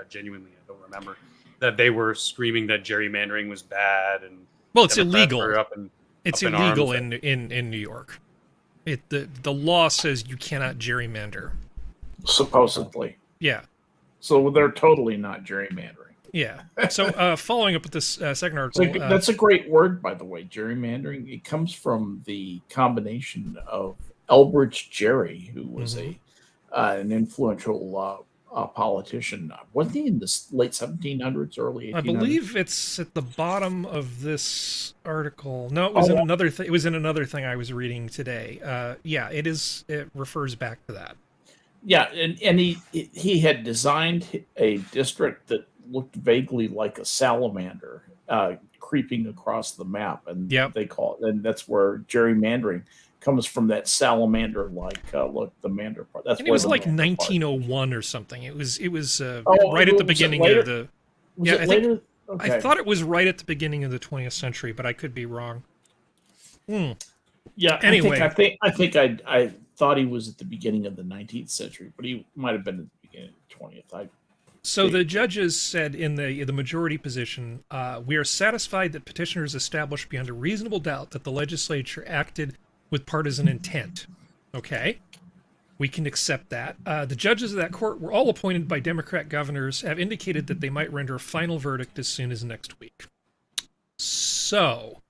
genuinely. I don't remember that they were screaming that gerrymandering was bad and Well, it's Democrats illegal. were up in It's up in illegal arms. in New York. The law says you cannot gerrymander. Supposedly. Yeah. So they're totally not gerrymandering. Yeah. So following up with this second article, That's a great word, by the way, gerrymandering. It comes from the combination of Elbridge Gerry, who was an influential politician. Wasn't he in the late 1700s, early 1800s? I believe it's at the bottom of this article. No, it was in another thing. It was in another thing I was reading today. Yeah, it is. It refers back to that. Yeah, and he had designed a district that looked vaguely like a salamander creeping across the map, and they call it, and that's where gerrymandering comes from, that salamander like look, the mander part. That's, and it was like 1901 or something. It was right at the beginning of the. I think I thought it was right at the beginning of the 20th century, but I could be wrong. Yeah. Anyway, I think I thought he was at the beginning of the 19th century, but he might have been at the beginning of the 20th. So the judges said in the majority position, we are satisfied that petitioners established beyond a reasonable doubt that the legislature acted with partisan intent. Okay, we can accept that. The judges of that court were all appointed by Democrat governors, have indicated that they might render a final verdict as soon as next week. So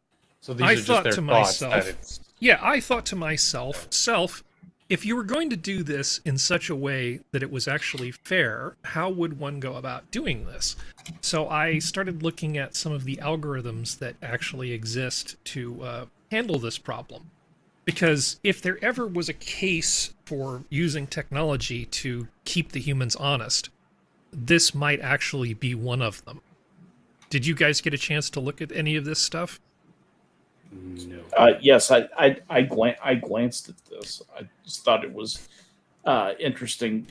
these I are just thought their to thoughts myself, I thought to myself, if you were going to do this in such a way that it was actually fair, how would one go about doing this? So I started looking at some of the algorithms that actually exist to handle this problem. Because if there ever was a case for using technology to keep the humans honest, this might actually be one of them. Did you guys get a chance to look at any of this stuff? No. Yes, I glanced at this. I just thought it was interesting.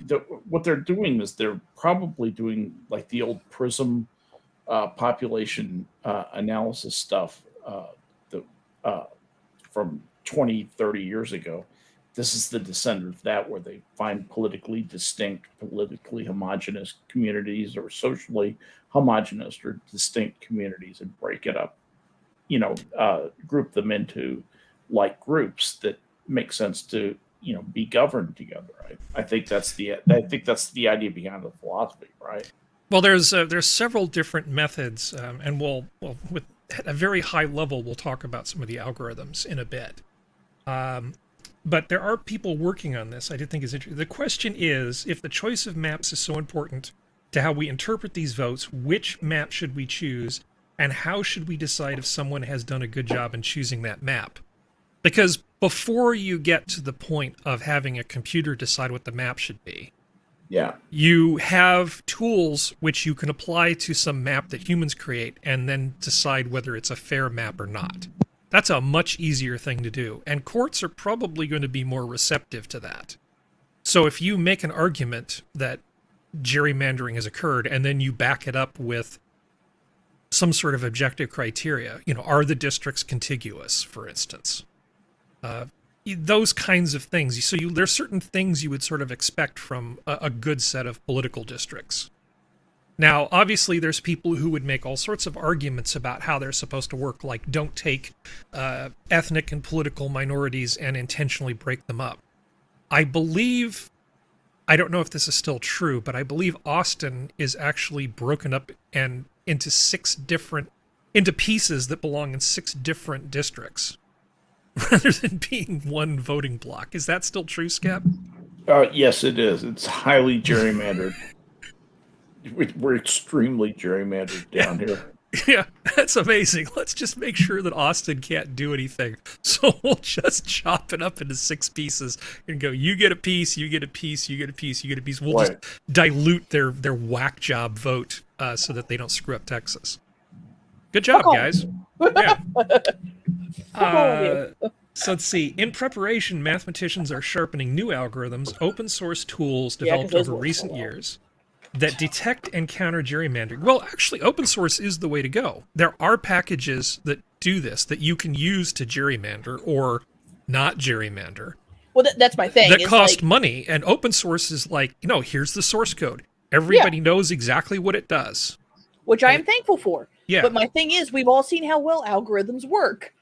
What they're doing is they're probably doing like the old PRISM population analysis stuff from 20, 30 years ago. This is the descendant of that, where they find politically distinct, politically homogenous communities, or socially homogenous or distinct communities, and break it up. Group them into like groups that make sense to be governed together. I think that's the idea behind the philosophy, right? Well, there's several different methods, and we'll with at a very high level we'll talk about some of the algorithms in a bit. But there are people working on this. I did think is interesting. The question is, if the choice of maps is so important to how we interpret these votes, which map should we choose? And how should we decide if someone has done a good job in choosing that map? Because before you get to the point of having a computer decide what the map should be, you have tools which you can apply to some map that humans create and then decide whether it's a fair map or not. That's a much easier thing to do, and courts are probably going to be more receptive to that. So if you make an argument that gerrymandering has occurred and then you back it up with some sort of objective criteria, are the districts contiguous, for instance? Those kinds of things. So there's certain things you would sort of expect from a good set of political districts. Now, obviously, there's people who would make all sorts of arguments about how they're supposed to work, like don't take ethnic and political minorities and intentionally break them up. I don't know if this is still true, but I believe Austin is actually broken up and into pieces that belong in 6 different districts, rather than being one voting block. Is that still true, Skep? Yes, it is. It's highly gerrymandered. We're extremely gerrymandered down here. Yeah, that's amazing. Let's just make sure that Austin can't do anything. So we'll just chop it up into 6 pieces and go, you get a piece, you get a piece, you get a piece, you get a piece. We'll just dilute their whack job vote so that they don't screw up Texas. Good job, guys. Yeah. So let's see. In preparation, mathematicians are sharpening new algorithms, open source tools developed over recent years that detect and counter gerrymandering. Well, actually, open source is the way to go. There are packages that do this that you can use to gerrymander or not gerrymander. Well, that's my thing. That cost money, and open source is like, here's the source code. Everybody knows exactly what it does. Which I am thankful for. Yeah. But my thing is, we've all seen how well algorithms work.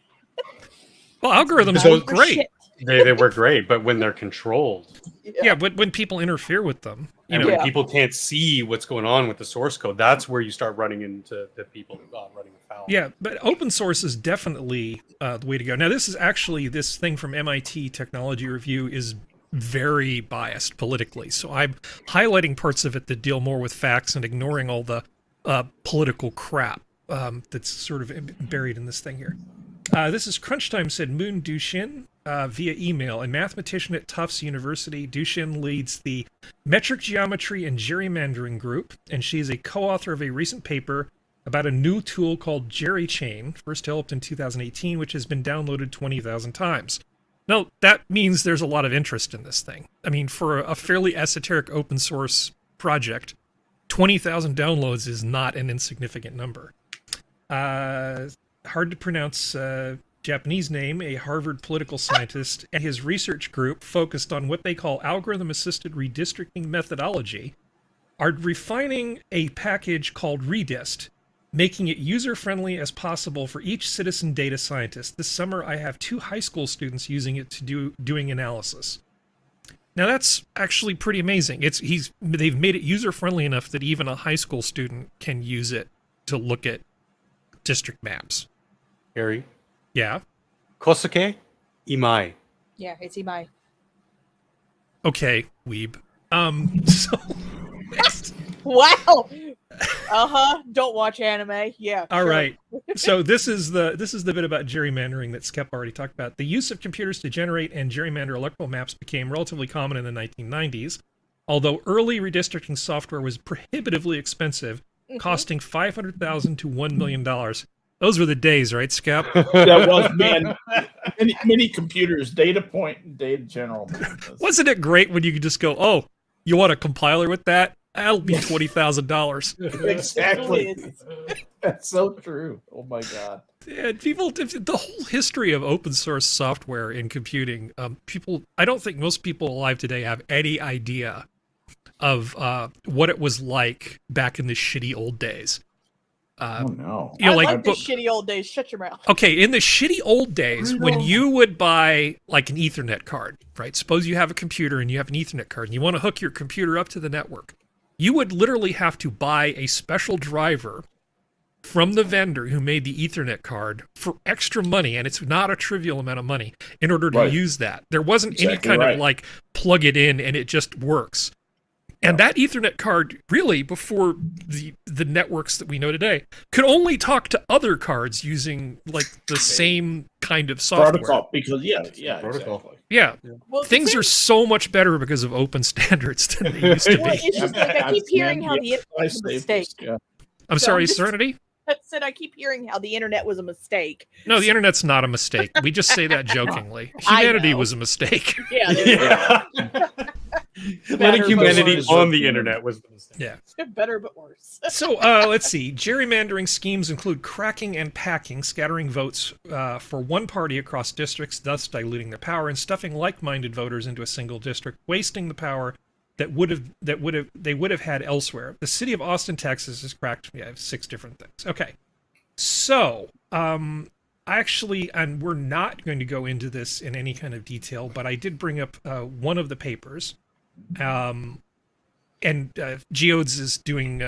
Well, algorithms work great. They work great, but when they're controlled. Yeah, but when people interfere with them, you And know, when people can't see what's going on with the source code, that's where you start running into the people running afoul. yeah, but open source is definitely the way to go. Now, this is actually, this thing from MIT Technology Review is very biased politically. So I'm highlighting parts of it that deal more with facts and ignoring all the political crap that's sort of buried in this thing here. This is Crunch Time, said Moon Dushin via email. A mathematician at Tufts University, Dushin leads the Metric Geometry and Gerrymandering group, and she is a co-author of a recent paper about a new tool called GerryChain, first developed in 2018, which has been downloaded 20,000 times. Now, that means there's a lot of interest in this thing. I mean, for a fairly esoteric open source project, 20,000 downloads is not an insignificant number. Hard to pronounce Japanese name, a Harvard political scientist, and his research group focused on what they call algorithm-assisted redistricting methodology, are refining a package called Redist, making it user-friendly as possible for each citizen data scientist. This summer, I have 2 high school students using it to doing analysis. Now that's actually pretty amazing. They've made it user-friendly enough that even a high school student can use it to look at district maps. Harry, Yeah. Kosuke, Imai. Yeah, it's Imai. Okay, weeb. So next. Wow. Don't watch anime. Yeah. All sure. right. So this is the bit about gerrymandering that Skep already talked about. The use of computers to generate and gerrymander electoral maps became relatively common in the 1990s, although early redistricting software was prohibitively expensive, costing $500,000 to $1 million. Those were the days, right, Skep? That was, man. Many computers, data point and data general. Wasn't it great when you could just go, oh, you want a compiler with that? That'll be $20,000. Exactly. That's so true. Oh my god. Yeah, the whole history of open source software in computing, I don't think most people alive today have any idea of what it was like back in the shitty old days. Oh no. You know, I like the shitty old days. Shut your mouth. Okay, in the shitty old days, when you would buy like an Ethernet card, right? Suppose you have a computer and you have an Ethernet card and you want to hook your computer up to the network. You would literally have to buy a special driver from the vendor who made the Ethernet card for extra money, and it's not a trivial amount of money, in order to use that. There wasn't any kind of like plug it in and it just works. And that Ethernet card, really, before the networks that we know today, could only talk to other cards using like the same kind of software. Protocol, because protocol. Exactly. Yeah. Well, things are so much better because of open standards than they used to be. Well, it's just like I keep hearing how the internet was a mistake. I'm sorry, Serenity? I said I keep hearing how the internet was a mistake. No, the internet's not a mistake. We just say that jokingly. Humanity was a mistake. Yeah. Letting humanity on the internet was the mistake. Yeah. Better but worse. So let's see. Gerrymandering schemes include cracking and packing, scattering votes for one party across districts, thus diluting their power, and stuffing like-minded voters into a single district, wasting the power they would have had elsewhere. The city of Austin, Texas has cracked 6 different things. Okay. So, actually, and we're not going to go into this in any kind of detail, but I did bring up one of the papers. And Geodes is doing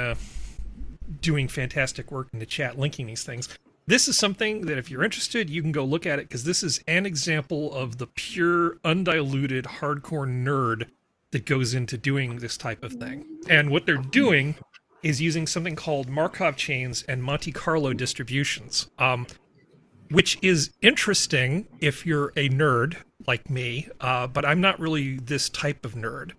fantastic work in the chat linking these things. This is something that if you're interested, you can go look at it, because this is an example of the pure, undiluted, hardcore nerd that goes into doing this type of thing. And what they're doing is using something called Markov chains and Monte Carlo distributions, which is interesting if you're a nerd like me, but I'm not really this type of nerd.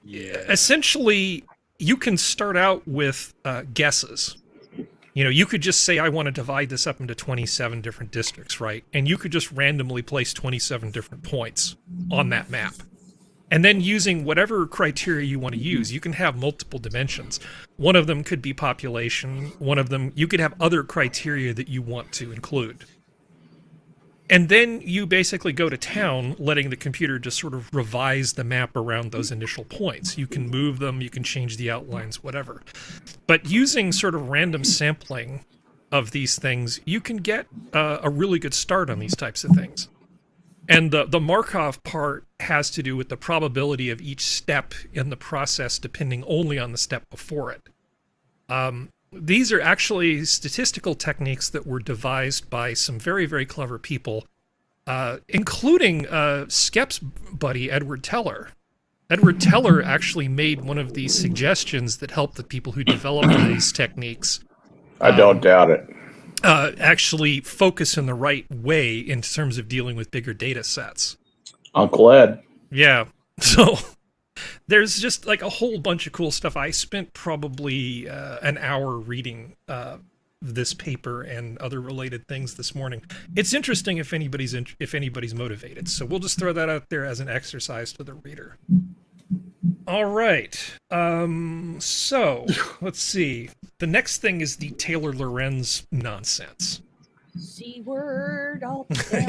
Essentially, you can start out with guesses. You know, you could just say, I want to divide this up into 27 different districts, right? And you could just randomly place 27 different points on that map. And then using whatever criteria you want to use, you can have multiple dimensions. One of them could be population. One of them, you could have other criteria that you want to include. And then you basically go to town, letting the computer just sort of revise the map around those initial points. You can move them, you can change the outlines, whatever. But using sort of random sampling of these things, you can get a really good start on these types of things. And the Markov part has to do with the probability of each step in the process depending only on the step before it. These are actually statistical techniques that were devised by some very, very clever people, including Skep's buddy, Edward Teller. Edward Teller actually made one of these suggestions that helped the people who developed these techniques. I don't doubt it. Actually focus in the right way in terms of dealing with bigger data sets. Uncle Ed. Yeah. So there's just like a whole bunch of cool stuff. I spent probably an hour reading this paper and other related things this morning. It's interesting if anybody's motivated. So we'll just throw that out there as an exercise to the reader. All right. So let's see. The next thing is the Taylor Lorenz nonsense. C word.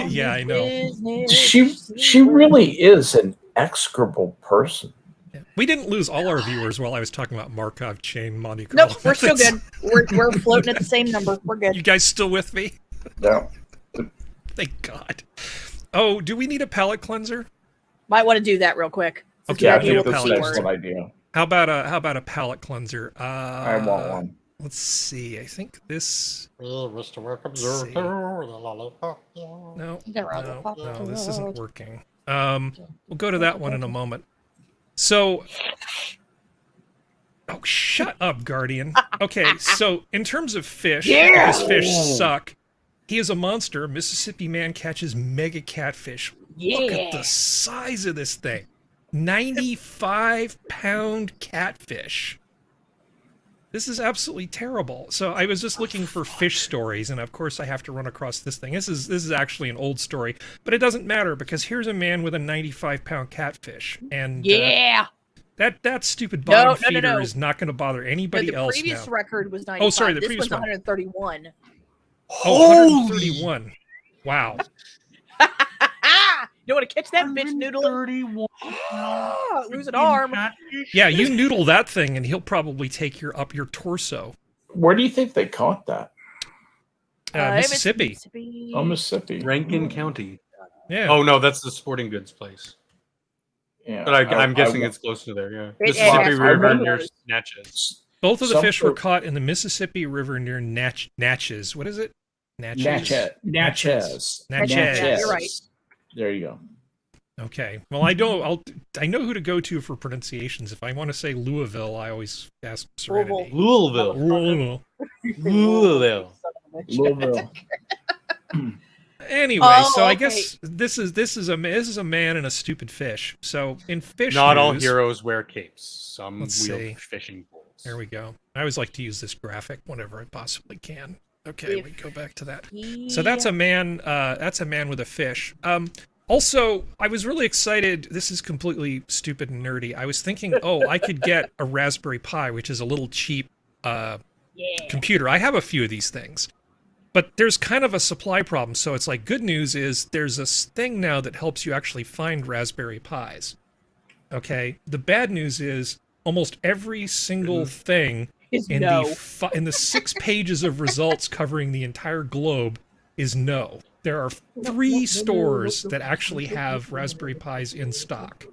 Yeah, I know. She really is an execrable person. Yeah. We didn't lose all our viewers while I was talking about Markov chain Monte Carlo. Nope, we're still good. We're floating at the same number. We're good. You guys still with me? Yeah. Thank God. Oh, do we need a palate cleanser? Might want to do that real quick. Okay, Yeah, I I'll do think a that's palate an cleanser. excellent idea. How about a palate cleanser? I want one. Let's see. I think this. Mr. Welcome. See. No, this isn't working. We'll go to that one in a moment. So, oh, shut up, Guardian. Okay, so in terms of fish, because fish suck, he is a monster. Mississippi man catches mega catfish. Look at the size of this thing. 95-pound catfish. This is absolutely terrible. So I was just looking for fish stories, and of course I have to run across this thing. This is actually an old story, but it doesn't matter because here's a man with a 95-pound catfish, and that stupid bottom feeder is not going to bother anybody else. The previous now. record was 95. Oh, sorry, the this previous one's one. 131. Oh, 131. Wow. You want to catch that bitch noodle? 31. Lose an arm. Yeah, you noodle that thing, and he'll probably take up your torso. Where do you think they caught that? Mississippi. Oh, Mississippi. Rankin County. Yeah. Oh no, that's the sporting goods place. Yeah, But I'm guessing it's close to there. Yeah, It Mississippi is. River I near remember. Natchez. Both of the Some fish were sort- caught in the Mississippi River near Natchez. What is it? Natchez. Natchez. Yeah, you're right. There you go. Okay. Well, I know who to go to for pronunciations. If I want to say Louisville, I always ask Serenity. Louisville. Louisville. Louisville. Anyway, Oh, so I okay. guess this is a man and a stupid fish. So in fish Not all news- heroes wear capes. Some Let's wield see. fishing poles. There we go. I always like to use this graphic whenever I possibly can. Okay, we go back to that. So that's a man. That's a man with a fish. Also, I was really excited. This is completely stupid and nerdy. I was thinking, oh, I could get a Raspberry Pi, which is a little cheap computer. I have a few of these things, but there's kind of a supply problem. So it's like, good news is there's this thing now that helps you actually find Raspberry Pis. Okay. The bad news is almost every single thing in in the 6 pages of results covering the entire globe is no. There are 3 stores that actually have Raspberry Pis in stock.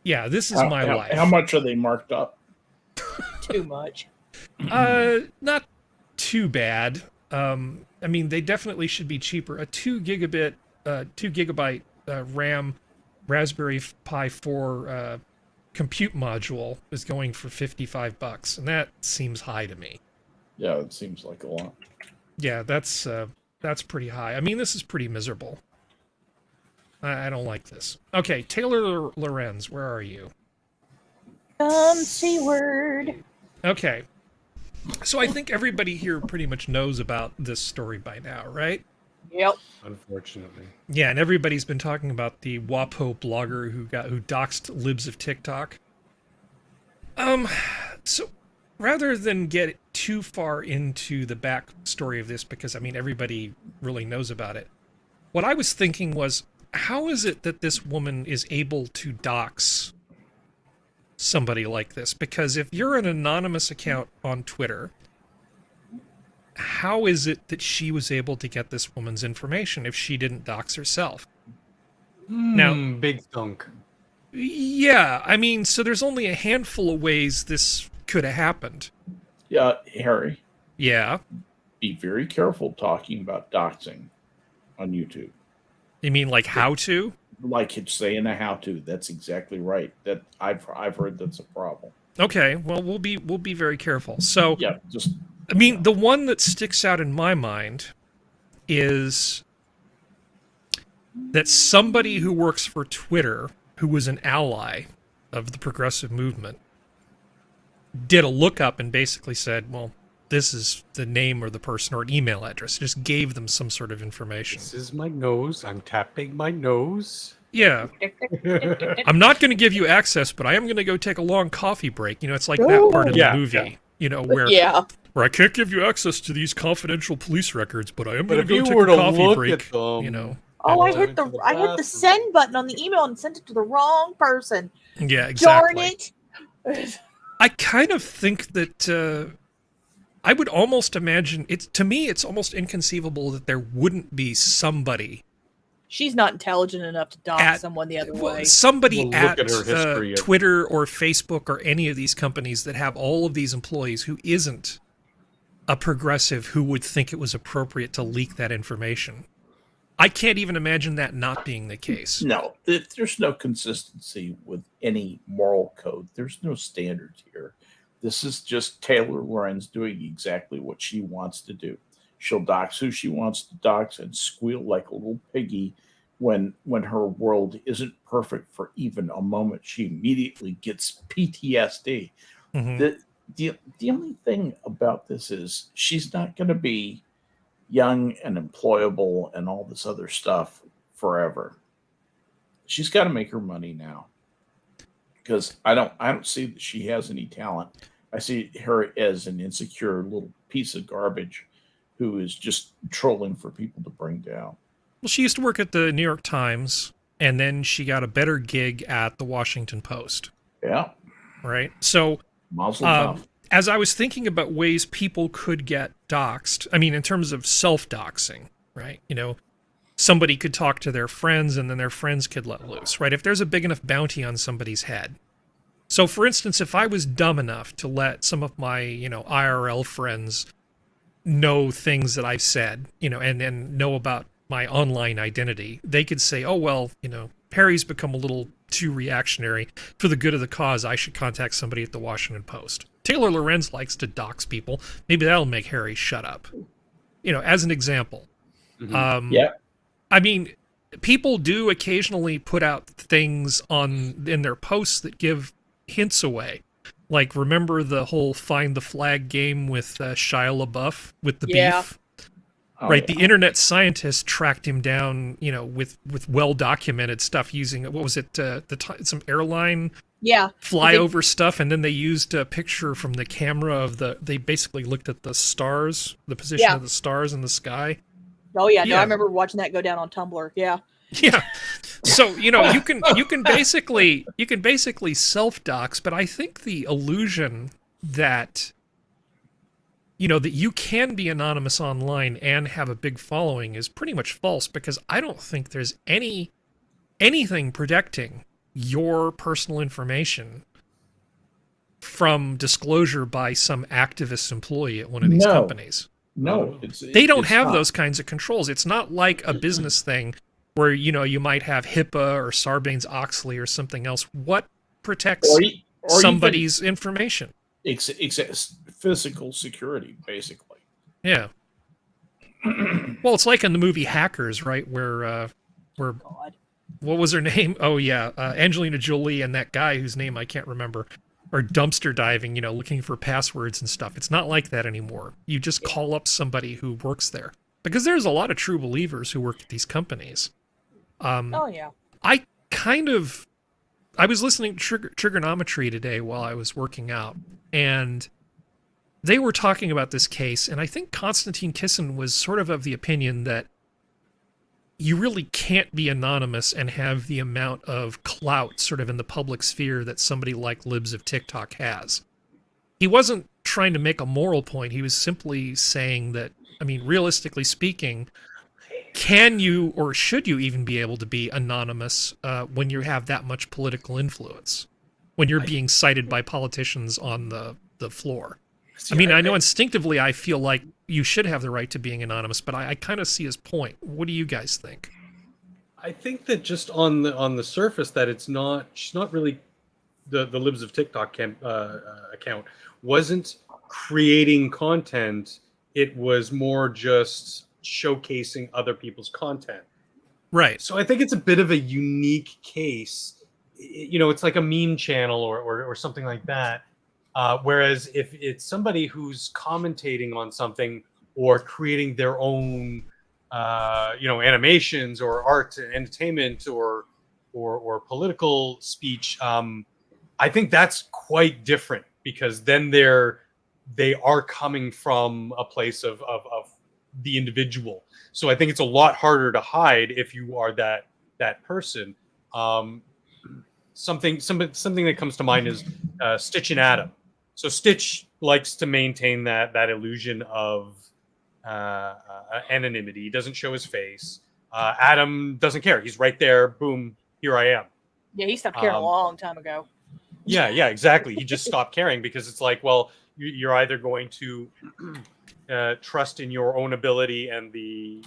Yeah, this is my life. How much are they marked up? Too much. Not too bad. I mean, they definitely should be cheaper. A 2 gigabyte RAM Raspberry Pi 4 compute module is going for $55, and that seems high to me. Yeah, it seems like a lot. Yeah, that's pretty high. I mean, this is pretty miserable. I don't like this. Okay, Taylor Lorenz, where are you? C word. Okay. So I think everybody here pretty much knows about this story by now, right? Yep. Unfortunately. Yeah, and everybody's been talking about the WAPO blogger who doxed libs of TikTok. So rather than get too far into the backstory of this, because I mean everybody really knows about it, what I was thinking was, how is it that this woman is able to dox somebody like this? Because if you're an anonymous account on Twitter, how is it that she was able to get this woman's information if she didn't dox herself? Now, big thunk. yeah, I mean, so there's only a handful of ways this could have happened. Yeah, Harry, Yeah. be very careful talking about doxing on YouTube. You mean like how to? Like it's saying a how-to. That's exactly right. That I've heard that's a problem. Okay, well, we'll be very careful. So, Yeah, just I mean, the one that sticks out in my mind is that somebody who works for Twitter, who was an ally of the progressive movement, did a lookup and basically said, well, this is the name or the person or an email address. Just gave them some sort of information. This is my nose. I'm tapping my nose. Yeah. I'm not going to give you access, but I am going to go take a long coffee break. You know, it's like that part of the movie, you know, where I can't give you access to these confidential police records, but I am going to go take a coffee break, you know. Oh, I hit the send button on the email and sent it to the wrong person. Yeah, exactly. Darn it. I kind of think that I would almost imagine to me it's almost inconceivable that there wouldn't be somebody. She's not intelligent enough to dox someone the other way. Somebody at her history of Twitter or Facebook or any of these companies that have all of these employees who isn't a progressive who would think it was appropriate to leak that information. I can't even imagine that not being the case. no. There's no consistency with any moral code. There's no standards here. This is just Taylor Lorenz doing exactly what she wants to do. She'll dox who she wants to dox and squeal like a little piggy when her world isn't perfect for even a moment. She immediately gets PTSD. Mm-hmm. The only thing about this is she's not going to be young and employable and all this other stuff forever. She's got to make her money now, because I don't see that she has any talent. I see her as an insecure little piece of garbage who is just trolling for people to bring down. Well, she used to work at the New York Times, and then she got a better gig at the Washington Post. Yeah. Right? So, as I was thinking about ways people could get doxed, I mean, in terms of self-doxing, right? You know, somebody could talk to their friends, and then their friends could let loose, right? If there's a big enough bounty on somebody's head. So, for instance, if I was dumb enough to let some of my, you know, IRL friends know things that I've said, you know, and know about my online identity, they could say, oh, well, you know, Perry's become a little too reactionary. For the good of the cause, I should contact somebody at the Washington Post. Taylor Lorenz likes to dox people. Maybe that'll make Harry shut up. You know, as an example. Mm-hmm. I mean, people do occasionally put out things in their posts that give hints away. Like, remember the whole Find the Flag game with Shia LaBeouf with the beef? Right, the internet scientist tracked him down, you know, with well-documented stuff using, what was it, some airline flyover stuff, and then they used a picture from the camera of they basically looked at the stars, the position of the stars in the sky. Oh yeah, no, I remember watching that go down on Tumblr. Yeah. Yeah. So, you know, you can basically self-dox, but I think the illusion that, you know, that you can be anonymous online and have a big following is pretty much false, because I don't think there's anything protecting your personal information from disclosure by some activist employee at one of these companies. No, they don't have those kinds of controls. It's not like a business thing where, you know, you might have HIPAA or Sarbanes-Oxley or something else. What protects or somebody's information? Physical security, basically. Yeah. Well, it's like in the movie Hackers, right? Where what was her name? Oh yeah, Angelina Jolie and that guy whose name I can't remember are dumpster diving, you know, looking for passwords and stuff. It's not like that anymore. You just call up somebody who works there, because there's a lot of true believers who work at these companies. I was listening to Trigonometry today while I was working out, and they were talking about this case, and I think Konstantin Kisin was sort of the opinion that you really can't be anonymous and have the amount of clout sort of in the public sphere that somebody like Libs of TikTok has. He wasn't trying to make a moral point. He was simply saying that, I mean, realistically speaking, can you or should you even be able to be anonymous when you have that much political influence? When you're being cited by politicians on the floor? I mean, I know instinctively I feel like you should have the right to being anonymous, but I kind of see his point. What do you guys think? I think that just on the surface that she's not really the Libs of TikTok account wasn't creating content. It was more just showcasing other people's content. Right. So I think it's a bit of a unique case. You know, it's like a meme channel or something like that. Whereas if it's somebody who's commentating on something or creating their own, animations or art and entertainment or political speech, I think that's quite different, because then they are coming from a place of the individual. So I think it's a lot harder to hide if you are that person. Something that comes to mind is Stitch and Adam. So Stitch likes to maintain that illusion of anonymity. He doesn't show his face. Adam doesn't care. He's right there. Boom, here I am. Yeah, he stopped caring a long time ago. Yeah, exactly. He just stopped caring because it's like, well, you're either going to trust in your own ability and the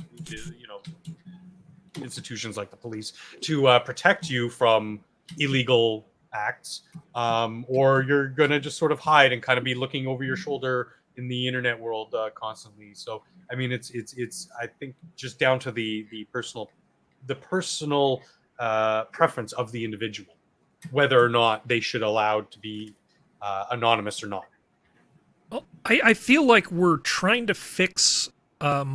institutions like the police to protect you from illegal acts, or you're gonna just sort of hide and kind of be looking over your shoulder in the internet world constantly. So I mean, it's I think just down to the personal preference of the individual, whether or not they should allowed to be anonymous or not. Well, I feel like we're trying to fix a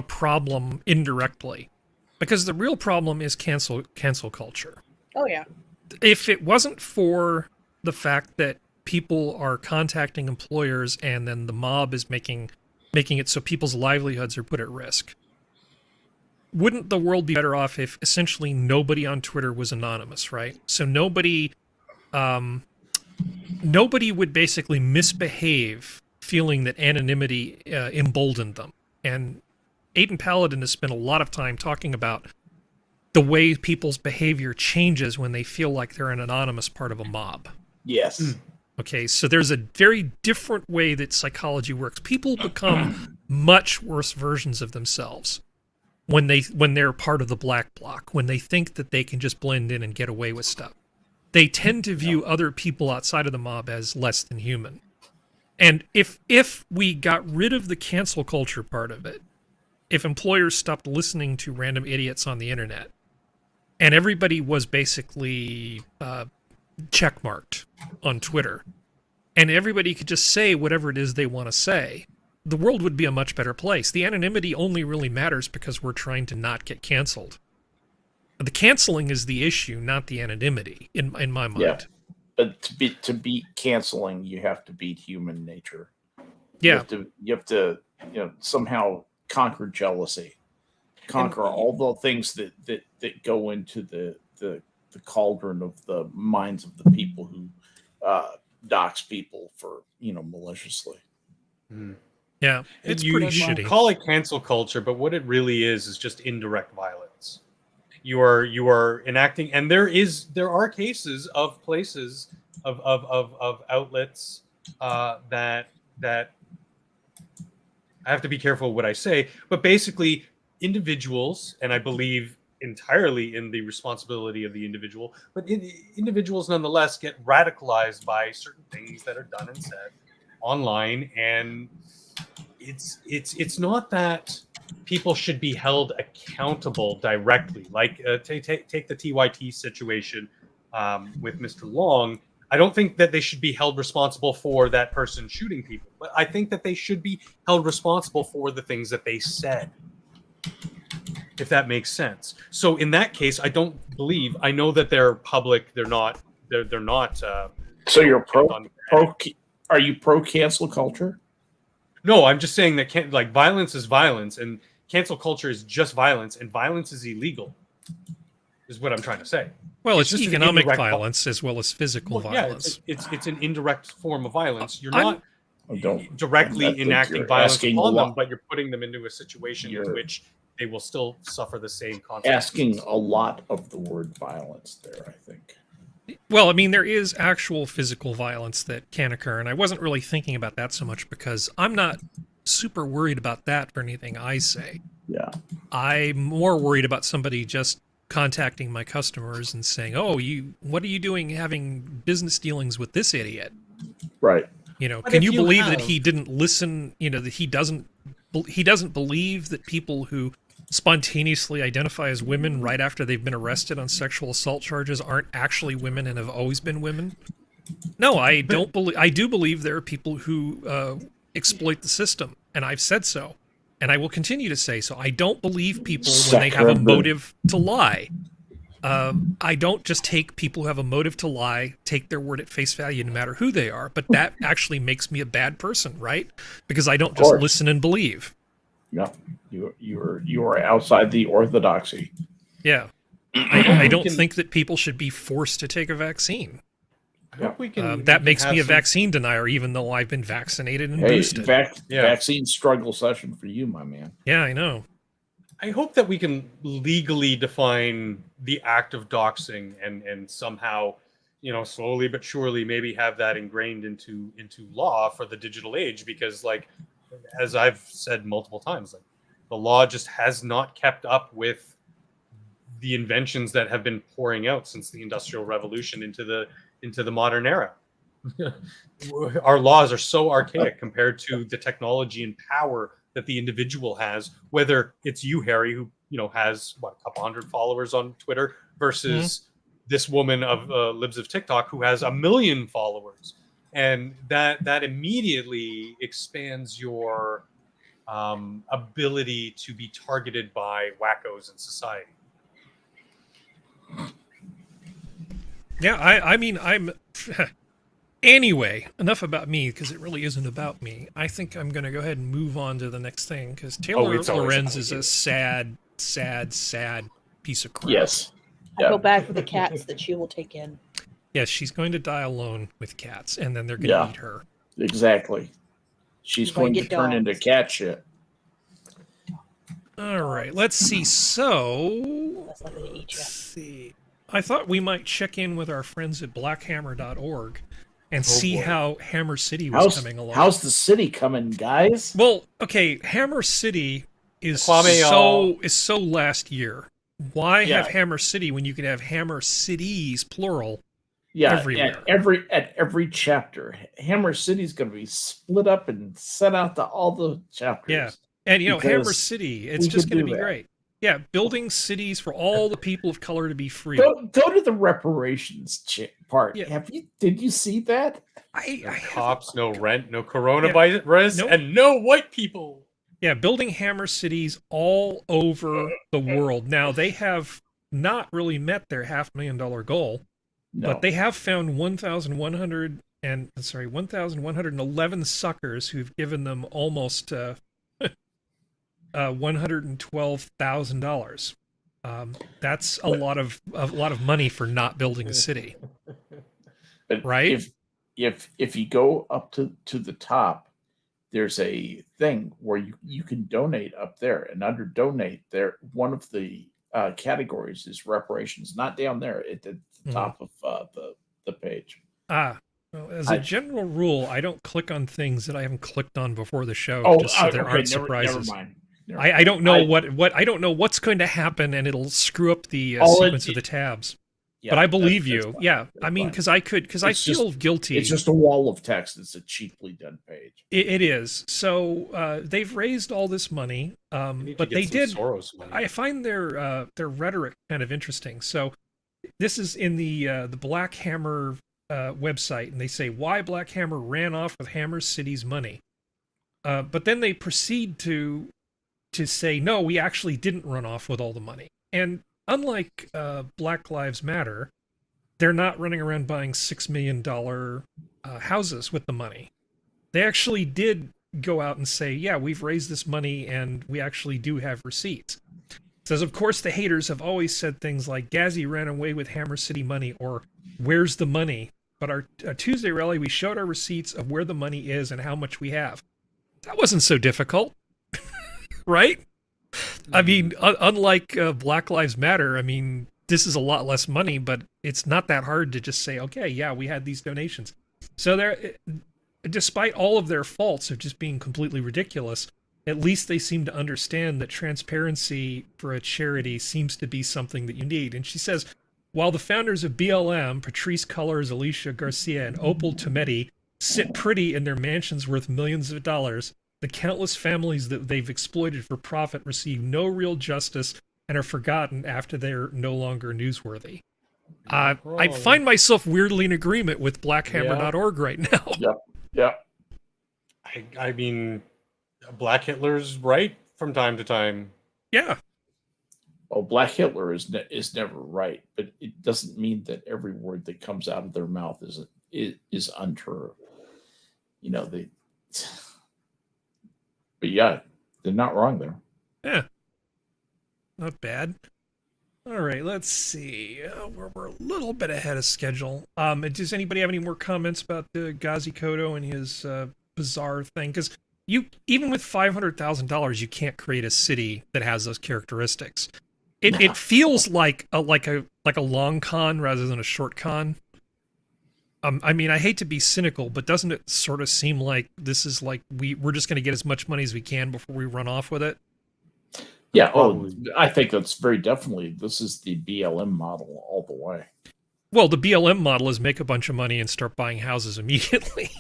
problem indirectly, because the real problem is cancel culture. Oh yeah. If it wasn't for the fact that people are contacting employers and then the mob is making it so people's livelihoods are put at risk, wouldn't the world be better off if essentially nobody on Twitter was anonymous, right? So nobody would basically misbehave feeling that anonymity emboldened them. And Aiden Paladin has spent a lot of time talking about the way people's behavior changes when they feel like they're an anonymous part of a mob. Yes. Okay, so there's a very different way that psychology works. People become much worse versions of themselves when they're part of the black bloc, when they think that they can just blend in and get away with stuff. They tend to view other people outside of the mob as less than human. And if we got rid of the cancel culture part of it, if employers stopped listening to random idiots on the internet, and everybody was basically checkmarked on Twitter, and everybody could just say whatever it is they want to say, the world would be a much better place. The anonymity only really matters because we're trying to not get canceled. The canceling is the issue, not the anonymity, in my mind. Yeah. But to beat canceling, you have to beat human nature. Yeah. You have to somehow conquer jealousy, conquer all the things that go into the cauldron of the minds of the people who dox people for maliciously. Yeah, it's pretty shitty. You call it cancel culture, but what it really is just indirect violence. You are enacting, and there are cases of places of outlets that I have to be careful what I say, but basically individuals, and I believe entirely in the responsibility of the individual, but individuals nonetheless get radicalized by certain things that are done and said online, and it's not that people should be held accountable directly. Like take the TYT situation with Mr. Long. I don't think that they should be held responsible for that person shooting people, but I think that they should be held responsible for the things that they said, if that makes sense. So in that case, I know that they're public. They're not. So you're are you pro cancel culture? No, I'm just saying that violence is violence, and cancel culture is just violence, and violence is illegal, is what I'm trying to say. Well, it's just economic violence as well as physical violence. Yeah, it's an indirect form of violence. You're not don't directly I think enacting you're violence asking upon a them, lot. but you're putting them into a situation in You're which they will still suffer the same consequences. asking a lot of the word violence there, I think. Well, I mean, there is actual physical violence that can occur, and I wasn't really thinking about that so much because I'm not super worried about that for anything I say. Yeah. I'm more worried about somebody just contacting my customers and saying, "Oh, what are you doing having business dealings with this idiot?" Right. You know, But can if you you believe that have- he didn't listen, you know, that he doesn't believe that people who spontaneously identify as women right after they've been arrested on sexual assault charges aren't actually women and have always been women? No, I don't believe. I do believe there are people who exploit the system, and I've said so, and I will continue to say so. I don't believe people when they have a motive to lie. I don't just take people who have a motive to lie, take their word at face value, no matter who they are. But that actually makes me a bad person, right? Because I don't just course. listen and believe. No, you are outside the orthodoxy. Yeah, I don't think that people should be forced to take a vaccine. I hope we can. That we makes can me a have some- vaccine denier, even though I've been vaccinated and Hey, boosted. vaccine struggle session for you, my man. Yeah, I know. I hope that we can legally define the act of doxing and somehow, slowly but surely maybe have that ingrained into law for the digital age, because like, as I've said multiple times, like the law just has not kept up with the inventions that have been pouring out since the Industrial Revolution into the modern era. Our laws are so archaic compared to the technology and power that the individual has, whether it's you, Harry, who has a couple hundred followers on Twitter, versus this woman of Libs of TikTok who has 1 million followers, and that immediately expands your ability to be targeted by wackos in society. Yeah, I mean, I'm... Anyway, enough about me, because it really isn't about me. I think I'm going to go ahead and move on to the next thing, because Taylor it's always Lorenz about is you. a sad, sad, sad piece of crap. Yes. I feel bad for the cats that she will take in. Yes, she's going to die alone with cats, and then they're going to eat her. Exactly. She's going to turn into cat shit. All right, let's see. So, That's likely to eat you. let's see. I thought we might check in with our friends at blackhammer.org and see how Hammer City was coming along. How's the city coming, guys? Well, okay, Hammer City is so last year. Why have Hammer City when you can have Hammer Cities plural everywhere? At every chapter, Hammer City's going to be split up and sent out to all the chapters. Yeah, and Hammer City, it's just going to be great. Yeah, building cities for all the people of color to be free. Go to the reparations part. Yeah. Did you see that? No cops, no rent, no coronavirus, and no white people. Yeah, building Hammer cities all over the world. Now, they have not really met their $500,000 goal, but they have found 1,111 suckers who've given them almost $112,000. That's a lot of money for not building a city, but right? If you go up to the top, there's a thing where you can donate up there, and under donate there, one of the categories is reparations, not down there at the top of the page. Well, as a general rule, I don't click on things that I haven't clicked on before the show, just so there aren't surprises. Never mind. I don't know I don't know what's going to happen, and it'll screw up the sequence of the tabs. Yeah, but I believe you. fine. Yeah, I mean, because I feel guilty. It's just a wall of text. It's a cheaply done page. It is. So they've raised all this money, but they did. I find their rhetoric kind of interesting. So this is in the Black Hammer website, and they say why Black Hammer ran off with Hammer City's money, but then they proceed to say no, we actually didn't run off with all the money. And unlike Black Lives Matter, they're not running around buying $6 million houses with the money. They actually did go out and say, yeah, we've raised this money and we actually do have receipts. It says, of course, the haters have always said things like Ghazi ran away with Hammer City money, or where's the money? but our Tuesday rally, we showed our receipts of where the money is and how much we have. That wasn't so difficult, right? I mean, unlike Black Lives Matter, I mean, this is a lot less money, but it's not that hard to just say, okay, yeah, we had these donations. So there, despite all of their faults of just being completely ridiculous, at least they seem to understand that transparency for a charity seems to be something that you need. And she says, while the founders of BLM, Patrice Cullors, Alicia Garcia, and Opal Tometi, sit pretty in their mansions worth millions of dollars, the countless families that they've exploited for profit receive no real justice and are forgotten after they're no longer newsworthy. I find myself weirdly in agreement with blackhammer.org right now. Yep. I mean, Black Hitler's right from time to time. Yeah. Well, Black Hitler is never right, but it doesn't mean that every word that comes out of their mouth is untrue. You know, but yeah, they're not wrong there. Yeah. Not bad. All right, let's see. We're a little bit ahead of schedule. Does anybody have any more comments about Ghazi Kodo and his bizarre thing? Because even with $500,000, you can't create a city that has those characteristics. It feels like a long con rather than a short con. I mean, I hate to be cynical, but doesn't it sort of seem like this is like we're just going to get as much money as we can before we run off with it? Yeah, I think that's very definitely, this is the BLM model all the way. Well, the BLM model is make a bunch of money and start buying houses immediately.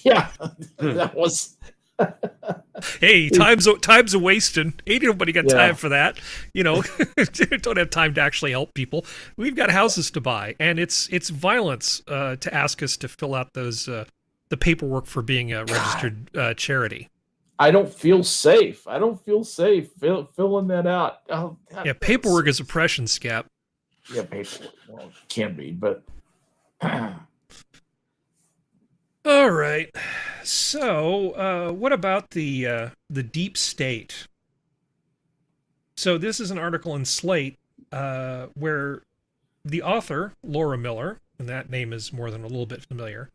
Yeah, that was... Hey, time's a wasting. Ain't nobody got time for that. You know, don't have time to actually help people. We've got houses to buy, and it's violence to ask us to fill out those the paperwork for being a registered charity. I don't feel safe. Filling that out. Oh, God, yeah, paperwork is oppression, Skep. Yeah, paperwork. Well, it can be, but... All right. So, what about the deep state? So this is an article in Slate where the author, Laura Miller, and that name is more than a little bit familiar,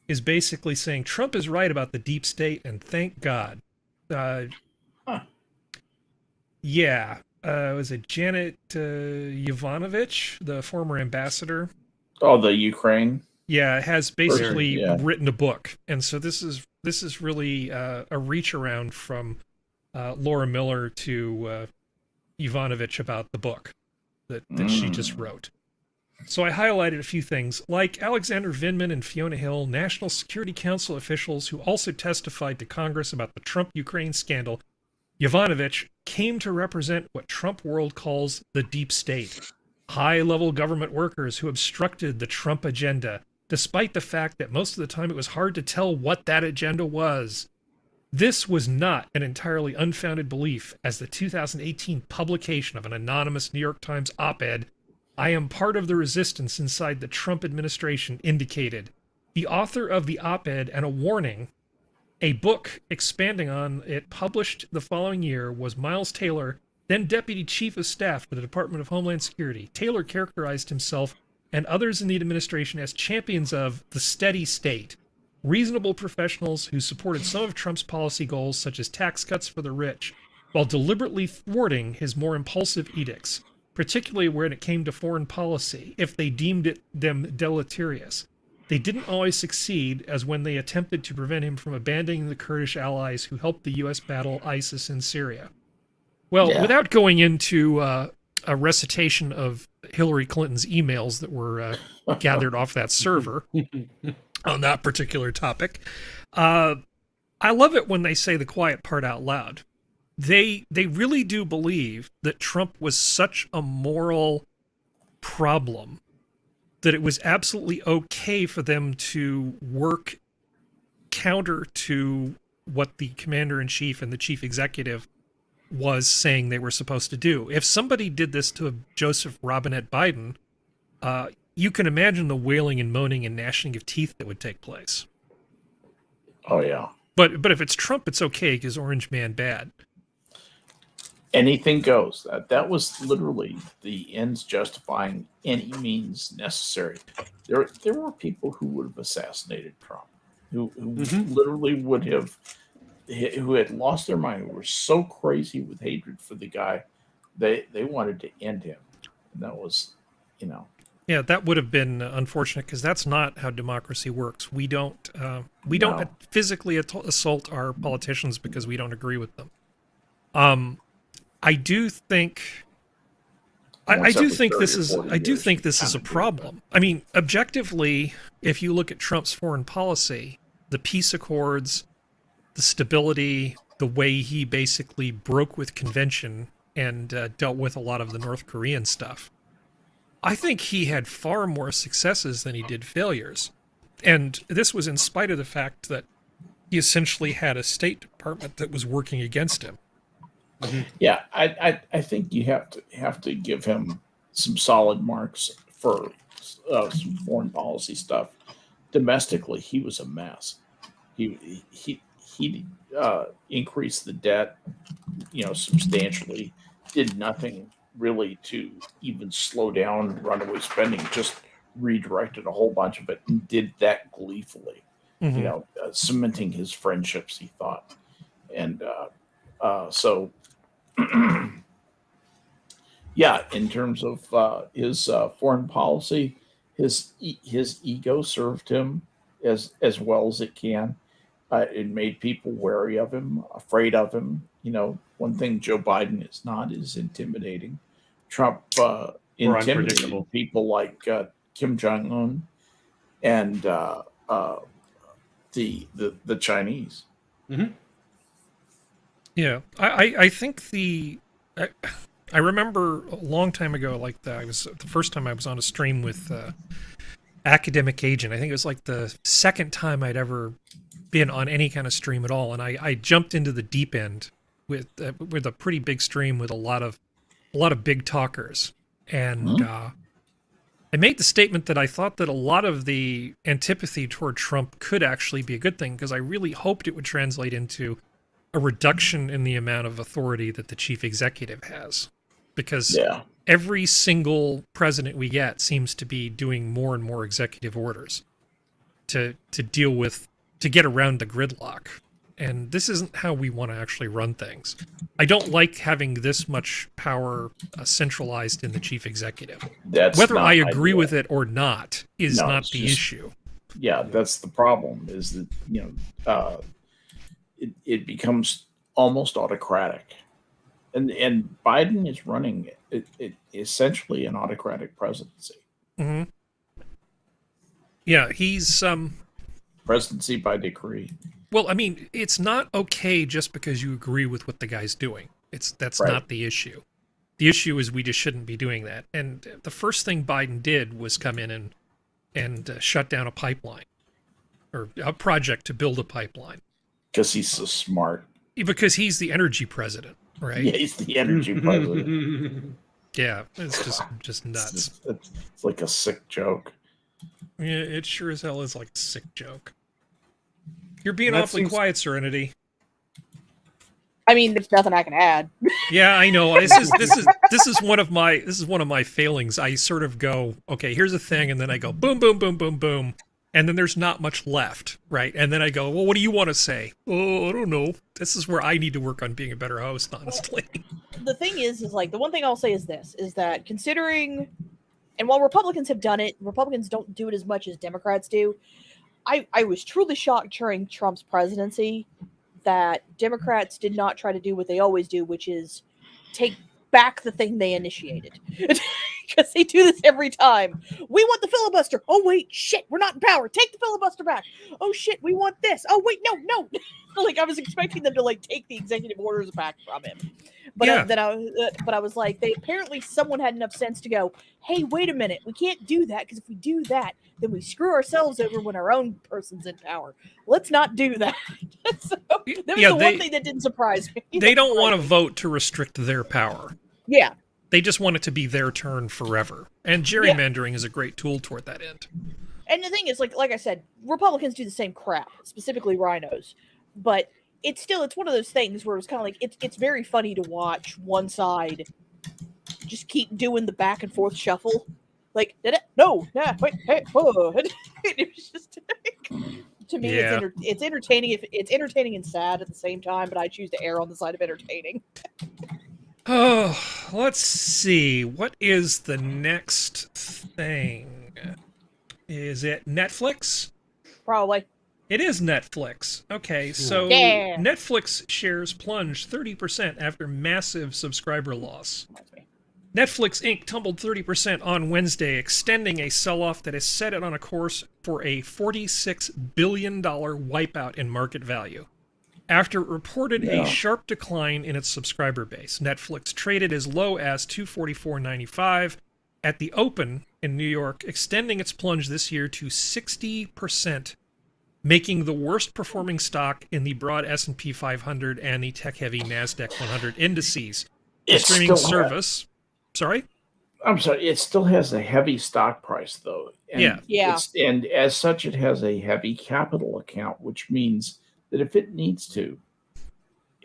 is basically saying Trump is right about the deep state, and thank God. Yeah. Was it Janet Yovanovitch, the former ambassador? Oh, the Ukraine? Yeah, has basically written a book. And so this is really a reach around from Laura Miller to Yovanovitch about the book that she just wrote. So I highlighted a few things, like Alexander Vindman and Fiona Hill, National Security Council officials who also testified to Congress about the Trump-Ukraine scandal. Yovanovitch came to represent what Trump world calls the deep state, high-level government workers who obstructed the Trump agenda, despite the fact that most of the time it was hard to tell what that agenda was. This was not an entirely unfounded belief, as the 2018 publication of an anonymous New York Times op-ed, "I am part of the resistance inside the Trump administration," indicated. The author of the op-ed and a warning, a book expanding on it published the following year, was Miles Taylor, then Deputy Chief of Staff for the Department of Homeland Security. Taylor characterized himself and others in the administration as champions of the steady state, reasonable professionals who supported some of Trump's policy goals, such as tax cuts for the rich, while deliberately thwarting his more impulsive edicts, particularly when it came to foreign policy, if they deemed them deleterious. They didn't always succeed, as when they attempted to prevent him from abandoning the Kurdish allies who helped the U.S. battle ISIS in Syria. Well, without going into a recitation of Hillary Clinton's emails that were gathered off that server on that particular topic, I love it when they say the quiet part out loud. They really do believe that Trump was such a moral problem that it was absolutely okay for them to work counter to what the commander-in-chief and the chief executive was saying they were supposed to do. If somebody did this to Joseph Robinette Biden, you can imagine the wailing and moaning and gnashing of teeth that would take place. Oh, yeah. But if it's Trump, it's okay because Orange Man bad. anything goes. That was literally the ends justifying any means necessary. There were people who would have assassinated Trump, who literally would have, who had lost their mind, who were so crazy with hatred for the guy, they wanted to end him. And that was, you know. Yeah, that would have been unfortunate because that's not how democracy works. We don't physically assault our politicians because we don't agree with them. I do think this is a problem. I mean, objectively, if you look at Trump's foreign policy, the peace accords, the stability, the way he basically broke with convention and dealt with a lot of the North Korean stuff, I think he had far more successes than he did failures. And this was in spite of the fact that he essentially had a State Department that was working against him. Mm-hmm. Yeah, I think you have to give him some solid marks for some foreign policy stuff. Domestically, he was a mess. He increased the debt, substantially. Did nothing really to even slow down runaway spending. Just redirected a whole bunch of it and did that gleefully. Mm-hmm. Cementing his friendships. He thought, and so. Yeah, in terms of his foreign policy, his ego served him as well as it can. It made people wary of him, afraid of him. One thing Joe Biden is not is intimidating. Trump intimidated people like Kim Jong-un and the Chinese. Mm-hmm. Yeah, I think I remember a long time ago, like the first time I was on a stream with Academic Agent. I think it was like the second time I'd ever been on any kind of stream at all, and I jumped into the deep end with a pretty big stream with a lot of big talkers, and I made the statement that I thought that a lot of the antipathy toward Trump could actually be a good thing, because I really hoped it would translate into a reduction in the amount of authority that the chief executive has, because every single president we get seems to be doing more and more executive orders to get around the gridlock. And this isn't how we want to actually run things. I don't like having this much power centralized in the chief exetive. Whether I agree with it or not is not the issue. Yeah, that's the problem, is that, it becomes almost autocratic. And Biden is running it essentially an autocratic presidency. Mm-hmm. Yeah, he's presidency by decree. Well, I mean, it's not okay just because you agree with what the guy's doing. That's not the issue. The issue is we just shouldn't be doing that. And the first thing Biden did was come in and shut down a pipeline, or a project to build a pipeline. Because he's so smart. Because he's the energy president, right? Yeah, he's the energy president. Yeah, it's just nuts. It's like a sick joke. Yeah, it sure as hell is like a sick joke. You're being awfully quiet, Serenity. I mean, there's nothing I can add. Yeah, I know. This is one of my failings. I sort of go, okay, here's a thing, and then I go boom, boom, boom, boom, boom. And then there's not much left, right? And then I go, well, what do you want to say? Oh, I don't know. This is where I need to work on being a better host, honestly. The thing is like, the one thing I'll say is this, is that considering, and while Republicans have done it, Republicans don't do it as much as Democrats do. I was truly shocked during Trump's presidency that Democrats did not try to do what they always do, which is take back the thing they initiated. Because they do this every time. We want the filibuster. Oh, wait, shit, we're not in power. Take the filibuster back. Oh, shit, we want this. Oh, wait, no. Like, I was expecting them to, like, take the executive orders back from him. But I was like, someone had enough sense to go, hey, wait a minute. We can't do that, because if we do that, then we screw ourselves over when our own person's in power. Let's not do that. So, that was the one thing that didn't surprise me. They don't want to vote to restrict their power. Yeah. They just want it to be their turn forever. And gerrymandering is a great tool toward that end. And the thing is, like I said, Republicans do the same crap, specifically rhinos. But it's one of those things where it's kind of like it's very funny to watch one side just keep doing the back and forth shuffle. Like, did it? No, nah, wait, hey, whoa. It was just to me, Yeah. it's entertaining. If it's entertaining and sad at the same time, but I choose to err on the side of entertaining. Oh, let's see. What is the next thing? Is it Netflix? Probably. It is Netflix. Okay, so Yeah. Netflix shares plunged 30% after massive subscriber loss. Netflix Inc. tumbled 30% on Wednesday, extending a sell-off that has set it on a course for a $46 billion wipeout in market value. After it reported a sharp decline in its subscriber base, Netflix traded as low as $244.95 at the open in New York, extending its plunge this year to 60%, making the worst performing stock in the broad S&P 500 and the tech-heavy NASDAQ 100 indices. The It streaming still service... Sorry? I'm sorry. It still has a heavy stock price, though. And Yeah. And as such, it has a heavy capital account, which means that if it needs to,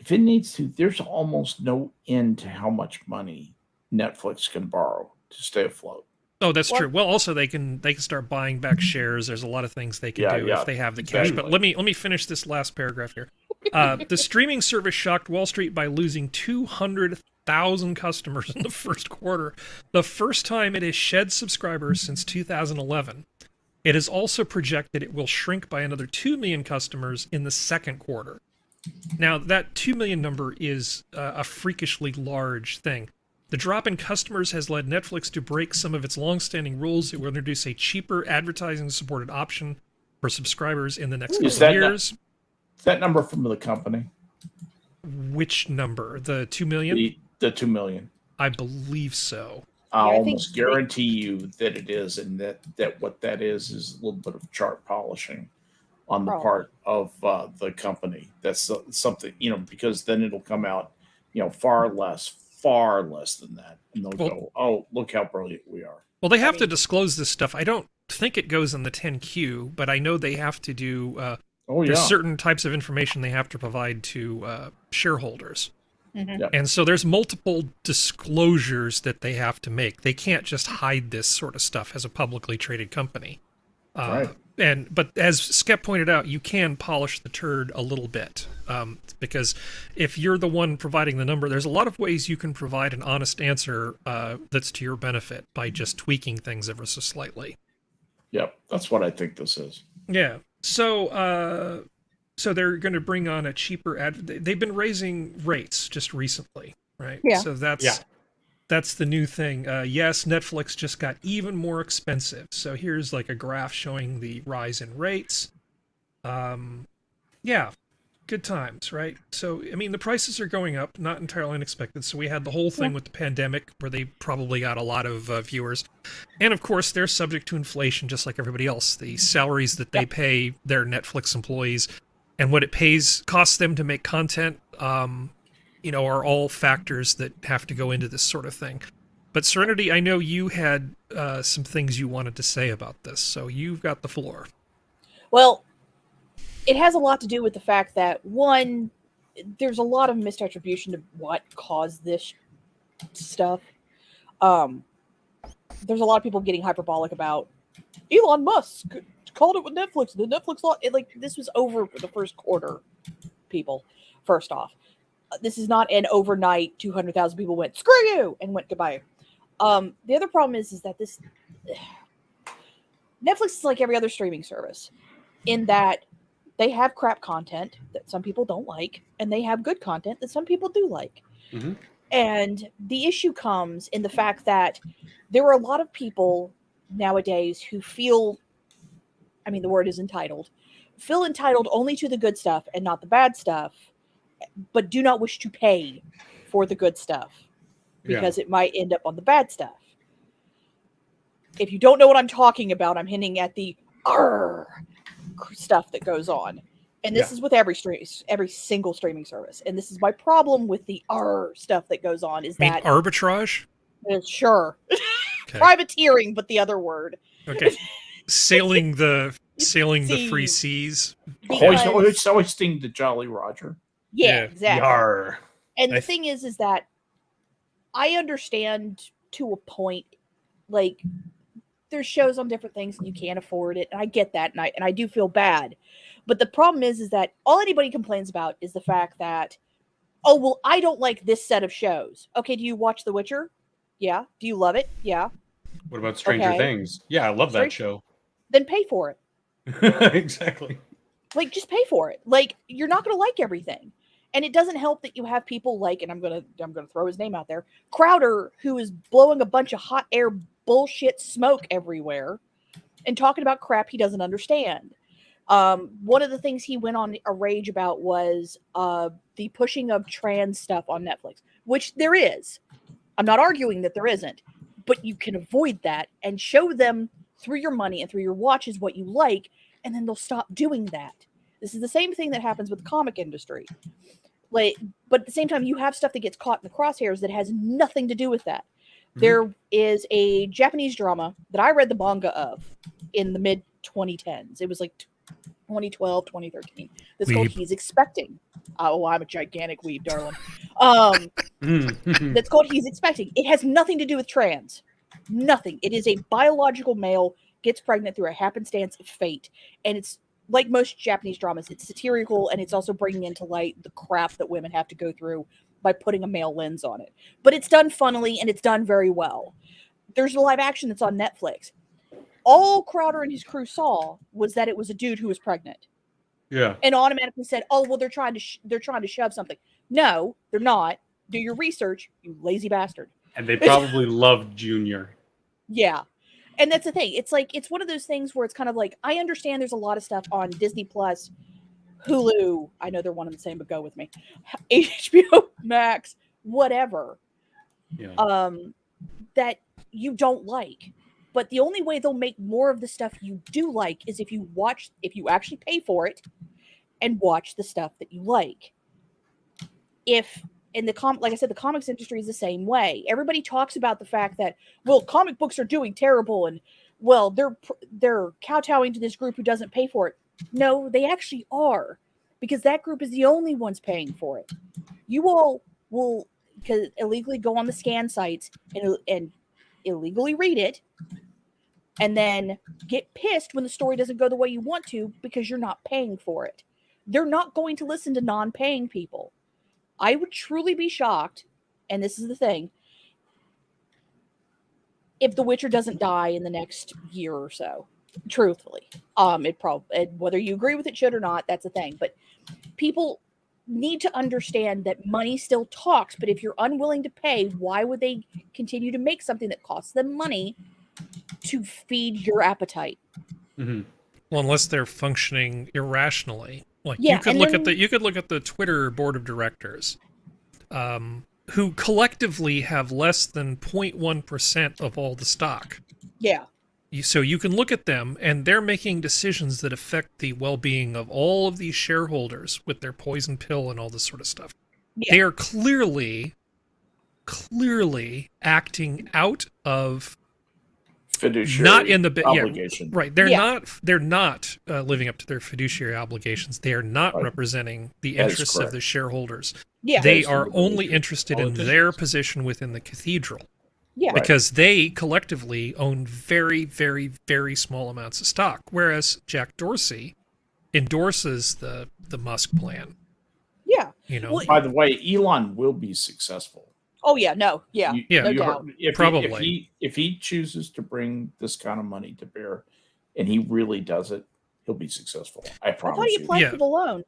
there's almost no end to how much money Netflix can borrow to stay afloat. Oh, that's true. Well, also they can start buying back shares. There's a lot of things they can do if they have the cash. But let me finish this last paragraph here. The streaming service shocked Wall Street by losing 200,000 customers in the first quarter, the first time it has shed subscribers since 2011. It is also projected it will shrink by another 2 million customers in the second quarter. Now, that 2 million number is a freakishly large thing. The drop in customers has led Netflix to break some of its long-standing rules. It will introduce a cheaper advertising-supported option for subscribers in the next couple of years. Is that number from the company? Which number? The 2 million? The 2 million. I believe so. I'll almost guarantee you that it is, and that what that is a little bit of chart polishing on the part of the company. That's something, because then it'll come out, far less than that. And they'll go, oh, look how brilliant we are. Well, they have to disclose this stuff. I don't think it goes in the 10Q, but I know they have to do, there's certain types of information they have to provide to shareholders. Mm-hmm. Yep. And so there's multiple disclosures that they have to make. They can't just hide this sort of stuff as a publicly traded company. Right. But as Skep pointed out, you can polish the turd a little bit, because if you're the one providing the number, there's a lot of ways you can provide an honest answer that's to your benefit by just tweaking things ever so slightly. Yep, that's what I think this is. Yeah. So they're going to bring on a cheaper they've been raising rates just recently, right? Yeah. So that's the new thing. Yes, Netflix just got even more expensive. So here's like a graph showing the rise in rates. Yeah, good times, right? So, I mean, the prices are going up, not entirely unexpected. So we had the whole thing with the pandemic where they probably got a lot of viewers. And of course, they're subject to inflation just like everybody else. The salaries that they pay their Netflix employees and what it costs them to make content, are all factors that have to go into this sort of thing. But Serenity, I know you had some things you wanted to say about this, so you've got the floor. Well, it has a lot to do with the fact that, one, there's a lot of misattribution to what caused this stuff. There's a lot of people getting hyperbolic about Elon Musk called it with Netflix. The Netflix law, this was over the first quarter, people, first off. This is not an overnight 200,000 people went, screw you, and went goodbye. The other problem is that Netflix is like every other streaming service in that they have crap content that some people don't like, and they have good content that some people do like. Mm-hmm. And the issue comes in the fact that there are a lot of people nowadays who feel, the word is entitled, feel entitled only to the good stuff and not the bad stuff, but do not wish to pay for the good stuff because it might end up on the bad stuff. If you don't know what I'm talking about, I'm hinting at the stuff that goes on. And this is with every single streaming service. And this is my problem with the stuff that goes on is that arbitrage? Sure. Okay. Privateering, but the other word. Okay. Sailing the free seas. Hoisting the Jolly Roger. Yeah, exactly. Yar. And the I- thing is that I understand to a point, like, there's shows on different things and you can't afford it, and I get that, and I do feel bad. But the problem is that all anybody complains about is the fact that, oh, well, I don't like this set of shows. Okay, do you watch The Witcher? Yeah. Do you love it? Yeah. What about Stranger Okay. Things? Yeah, I love that show. Then pay for it. Exactly. Like, just pay for it. Like, you're not going to like everything. And it doesn't help that you have people like, and I'm gonna throw his name out there, Crowder, who is blowing a bunch of hot air bullshit smoke everywhere and talking about crap he doesn't understand. One of the things he went on a rage about was the pushing of trans stuff on Netflix, which there is. I'm not arguing that there isn't, but you can avoid that and show them through your money and through your watches what you like, and then they'll stop doing that. This is the same thing that happens with the comic industry. Like, but at the same time, you have stuff that gets caught in the crosshairs that has nothing to do with that. Mm-hmm. There is a Japanese drama that I read the manga of in the mid 2010s. It was like 2012, 2013. It's called He's Expecting. Oh, I'm a gigantic weeb, darling. That's called He's Expecting. It has nothing to do with trans. Nothing. It is a biological male gets pregnant through a happenstance of fate. And it's like most Japanese dramas, it's satirical, and it's also bringing into light the crap that women have to go through by putting a male lens on it. But it's done funnily, and it's done very well. There's a live action that's on Netflix. All Crowder and his crew saw was that it was a dude who was pregnant. Yeah. And automatically said, "Oh, well, they're trying to shove something." No, they're not. Do your research, you lazy bastard. And they probably loved Junior. Yeah. And that's the thing. It's like, it's one of those things where it's kind of like, I understand there's a lot of stuff on Disney Plus, Hulu. I know they're one and the same, but go with me. HBO Max, whatever. Yeah. That you don't like. But the only way they'll make more of the stuff you do like is if you actually pay for it and watch the stuff that you like. Like I said, the comics industry is the same way. Everybody talks about the fact that, well, comic books are doing terrible, and, well, they're kowtowing to this group who doesn't pay for it. No, they actually are, because that group is the only ones paying for it. You all will illegally go on the scan sites and illegally read it, and then get pissed when the story doesn't go the way you want to because you're not paying for it. They're not going to listen to non-paying people. I would truly be shocked, and this is the thing, if The Witcher doesn't die in the next year or so. Truthfully, whether you agree with it should or not, that's a thing. But people need to understand that money still talks. But if you're unwilling to pay, why would they continue to make something that costs them money to feed your appetite? Mm-hmm. Well, unless they're functioning irrationally. Like, yeah, you could look at the Twitter board of directors, who collectively have less than 0.1% of all the stock. Yeah. So you can look at them, and they're making decisions that affect the well-being of all of these shareholders with their poison pill and all this sort of stuff. Yeah. They are clearly acting out of fiduciary not in the obligation. Yeah, right. They're not living up to their fiduciary obligations. They are not representing the interests of the shareholders. Yeah. They are only interested in their position within the cathedral. Yeah. Because they collectively own very, very, very small amounts of stock, whereas Jack Dorsey endorses the Musk plan. Yeah. You know. Well, by the way, Elon will be successful. Oh yeah, no, yeah, no doubt. If he chooses to bring this kind of money to bear, and he really does it, he'll be successful. I promise. I thought you applied for the loan.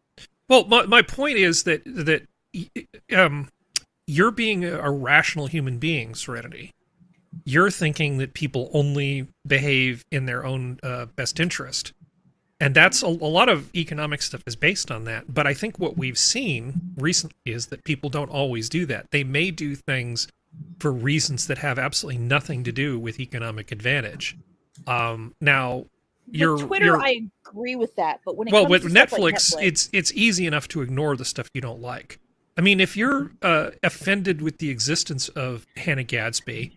Well, my point is that you're being a rational human being, Serenity. You're thinking that people only behave in their own best interest. And that's a lot of economic stuff is based on that. But I think what we've seen recently is that people don't always do that. They may do things for reasons that have absolutely nothing to do with economic advantage. Now, I agree with that. But when it comes with to Netflix, it's easy enough to ignore the stuff you don't like. I mean, if you're offended with the existence of Hannah Gadsby,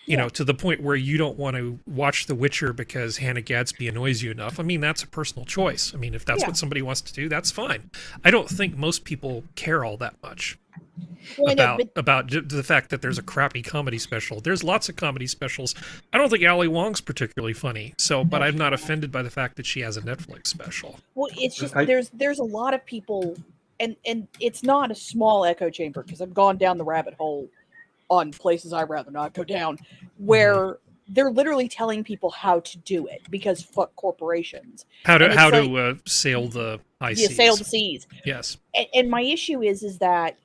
You know, to the point where you don't want to watch The Witcher because Hannah Gadsby annoys you enough. I mean, that's a personal choice. I mean, if that's what somebody wants to do, that's fine. I don't think most people care all that much about the fact that there's a crappy comedy special. There's lots of comedy specials. I don't think Ali Wong's particularly funny. So, but I'm not offended by the fact that she has a Netflix special. Well, it's just there's a lot of people, and it's not a small echo chamber, because I've gone down the rabbit hole on places I'd rather not go down, where they're literally telling people how to do it, because fuck corporations. How to sail the high seas. Sail the seas. Yes. And my issue is that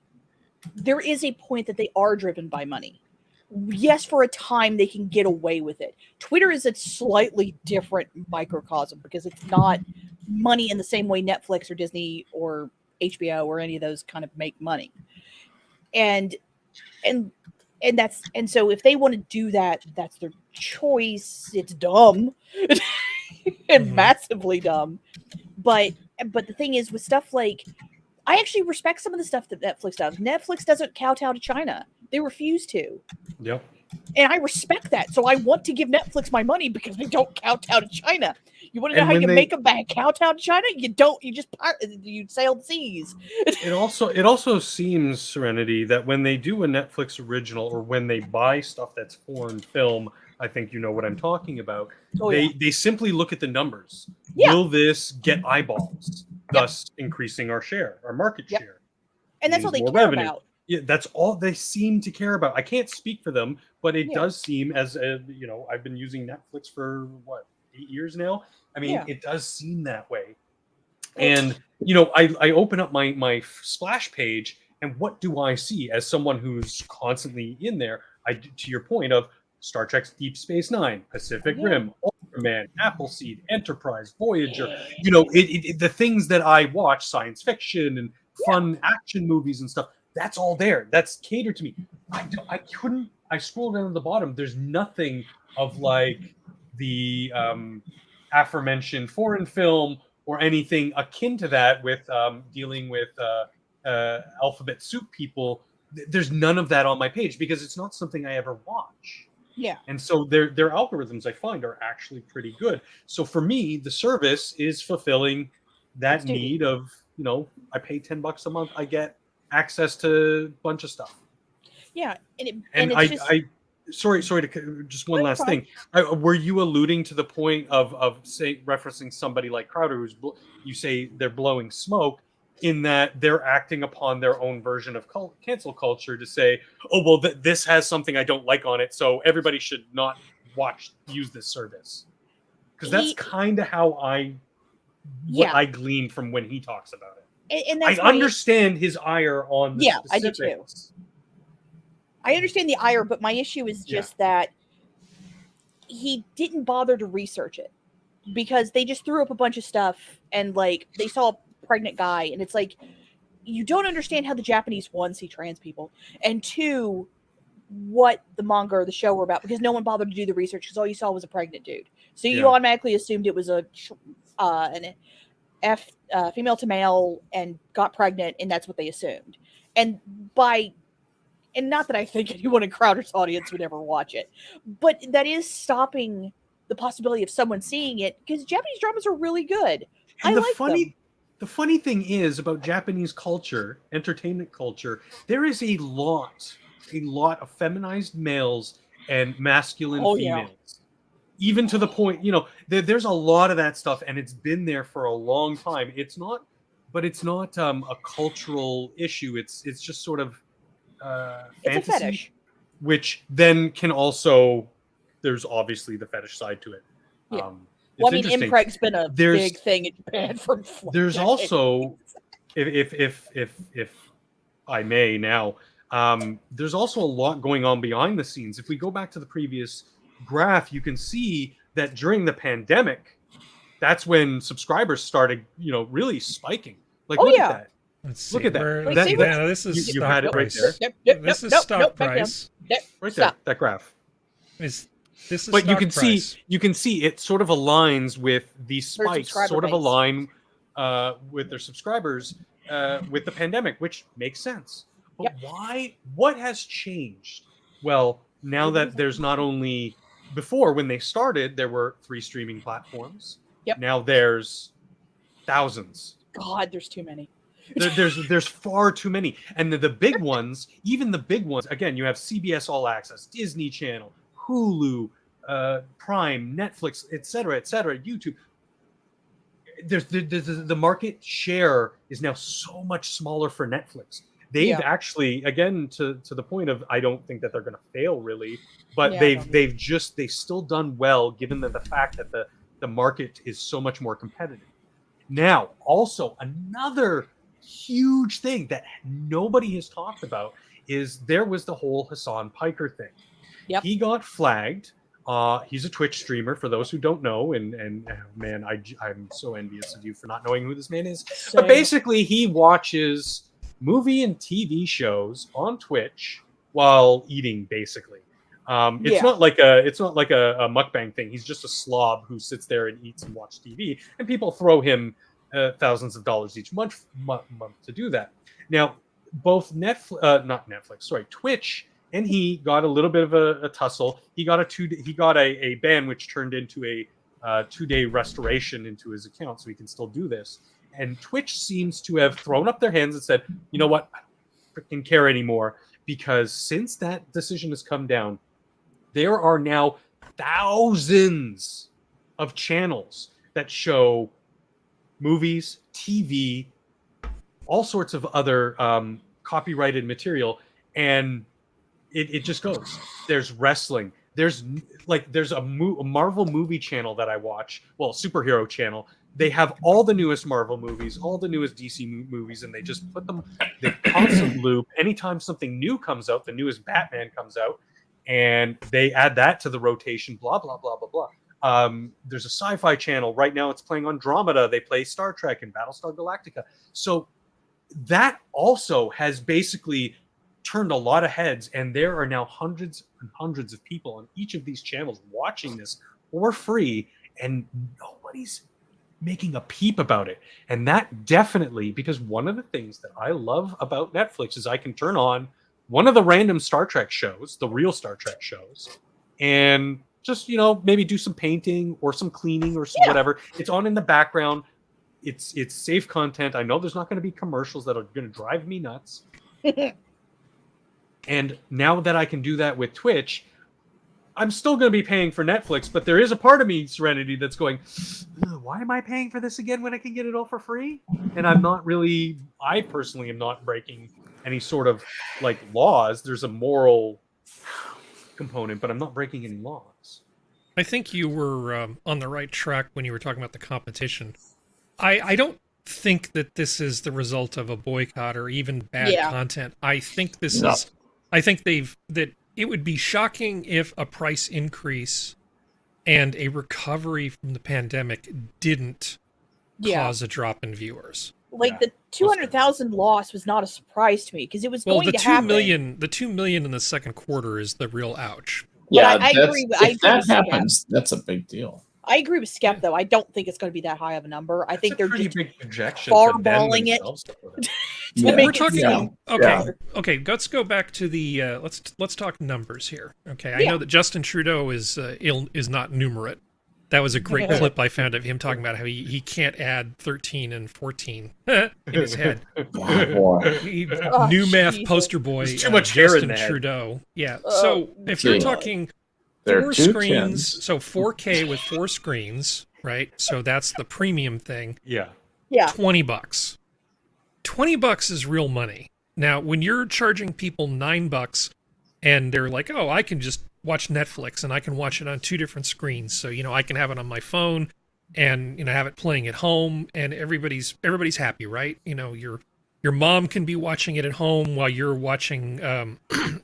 there is a point that they are driven by money. Yes, for a time they can get away with it. Twitter is a slightly different microcosm, because it's not money in the same way Netflix or Disney or HBO or any of those kind of make money. And so if they want to do that, that's their choice. It's dumb and massively dumb. But the thing is, with stuff like, I actually respect some of the stuff that Netflix does. Netflix doesn't kowtow to China. They refuse to. Yep. And I respect that. So I want to give Netflix my money because they don't kowtow to China. You want to know how you make a bad kowtow to China? You don't. You just sail the seas. It also seems, Serenity, that when they do a Netflix original, or when they buy stuff that's foreign film, I think you know what I'm talking about. They simply look at the numbers. Yeah. Will this get eyeballs? Thus increasing our share, our market share. And that's all they care about. Yeah, that's all they seem to care about. I can't speak for them, but it does seem, as I've been using Netflix for 8 years now. I mean, it does seem that way. And I open up my splash page, and what do I see as someone who's constantly in there? To your point of Star Trek's Deep Space Nine, Pacific Rim, Ultraman, Appleseed, Enterprise, Voyager. The things that I watch, science fiction and fun action movies and stuff. That's all there. That's catered to me. I scroll down to the bottom. There's nothing of like the aforementioned foreign film or anything akin to that with dealing with alphabet soup people. There's none of that on my page because it's not something I ever watch. Yeah. And so their algorithms, I find, are actually pretty good. So for me, the service is fulfilling that need of, I pay $10 a month, I get access to a bunch of stuff. Yeah. Sorry to just one last thing. Were you alluding to the point of say referencing somebody like Crowder, who's you say they're blowing smoke, in that they're acting upon their own version of cancel culture to say, oh, well, this has something I don't like on it, so everybody should not use this service. Because that's kind of how I glean from when he talks about it. And that's I understand his ire on the specifics. I do too. I understand the ire, but my issue is just that he didn't bother to research it, because they just threw up a bunch of stuff, and like they saw a pregnant guy, and it's like, you don't understand how the Japanese, one, see trans people, and two, what the manga or the show were about, because no one bothered to do the research, because all you saw was a pregnant dude. So you automatically assumed it was an female to male and got pregnant, and that's what they assumed. And not that I think anyone in Crowder's audience would ever watch it, but that is stopping the possibility of someone seeing it, because Japanese dramas are really good. And them. The funny thing is about Japanese culture, entertainment culture, there is a lot of feminized males and masculine females. Yeah. Even to the point, there's a lot of that stuff, and it's been there for a long time. It's not a cultural issue. It's just sort of fantasy, it's a fetish, which then can also, there's obviously the fetish side to it. Yeah. Well, I mean, impreg's been a big thing in Japan for There's also, if I may now, there's also a lot going on behind the scenes. If we go back to the previous graph, you can see that during the pandemic, that's when subscribers started, really spiking. Like, look at that. Look at that. This is you had it right there. This is stock price. Right there, that graph. But you can see it sort of aligns with these spikes, sort of align with their subscribers with the pandemic, which makes sense. But why? What has changed? Well, now that there's not only before when they started there were 3 streaming platforms. Yep. Now there's thousands. God, there's too many. There's far too many, and the big ones, even the big ones. Again, you have CBS All Access, Disney Channel, Hulu, Prime, Netflix, etc., YouTube. There's the market share is now so much smaller for Netflix. They've actually, again, to the point of, I don't think that they're going to fail really, but they've still done well given the fact that the market is so much more competitive. Now, also another huge thing that nobody has talked about is there was the whole Hassan Piker thing. Yep. He got flagged. He's a Twitch streamer, for those who don't know, and man, I'm so envious of you for not knowing who this man is. Same. But basically, he watches movie and TV shows on Twitch while eating. Basically, it's not like a mukbang thing. He's just a slob who sits there and eats and watches TV, and people throw him thousands of dollars each month to do that. Now, both Twitch and he got a little bit of a tussle. He got a ban, which turned into a 2-day restoration into his account, so he can still do this. And Twitch seems to have thrown up their hands and said, "You know what? I don't freaking care anymore," because since that decision has come down, there are now thousands of channels that show movies, TV, all sorts of other copyrighted material, and it just goes. There's wrestling. There's a Marvel movie channel that I watch, well, superhero channel. They have all the newest Marvel movies, all the newest DC movies, and they just put them, they constant loop. Anytime something new comes out, the newest Batman comes out, and they add that to the rotation, blah, blah, blah, blah, blah. There's a sci-fi channel right now. It's playing Andromeda. They play Star Trek and Battlestar Galactica. So that also has basically turned a lot of heads, and there are now hundreds and hundreds of people on each of these channels watching this for free, and nobody's making a peep about it. And that definitely, because one of the things that I love about Netflix is I can turn on one of the random Star Trek shows, the real Star Trek shows, and just, maybe do some painting or some cleaning or some whatever. It's on in the background. It's safe content. I know there's not going to be commercials that are going to drive me nuts. And now that I can do that with Twitch, I'm still going to be paying for Netflix, but there is a part of me, Serenity, that's going, why am I paying for this again when I can get it all for free? And I personally am not breaking any sort of laws. There's a moral component, but I'm not breaking any laws. I think you were on the right track when you were talking about the competition. I don't think that this is the result of a boycott or even bad content. I think that it would be shocking if a price increase and a recovery from the pandemic didn't cause a drop in viewers. The 200,000 loss was not a surprise to me because it was going to happen. The 2 million in the second quarter is the real ouch. Yeah, I agree. If that happens, that's a big deal. I agree with Skep, though. I don't think it's going to be that high of a number. I think they're just big projection farballing it. We're talking. Okay. Let's go back to the. Let's talk numbers here. Okay, I know that Justin Trudeau is not numerate. That was a great clip I found of him talking about how he can't add 13 and 14 in his head. New math poster boy. There's too much Justin hair in Trudeau. Yeah. So if you're talking 4 screens, so 4K with 4 screens, right? So that's the premium thing. Yeah. $20. $20 is real money. Now, when you're charging people $9 and they're like, "Oh, I can just watch Netflix and I can watch it on 2 different screens. So, I can have it on my phone and, have it playing at home and everybody's happy, right? Your mom can be watching it at home while you're watching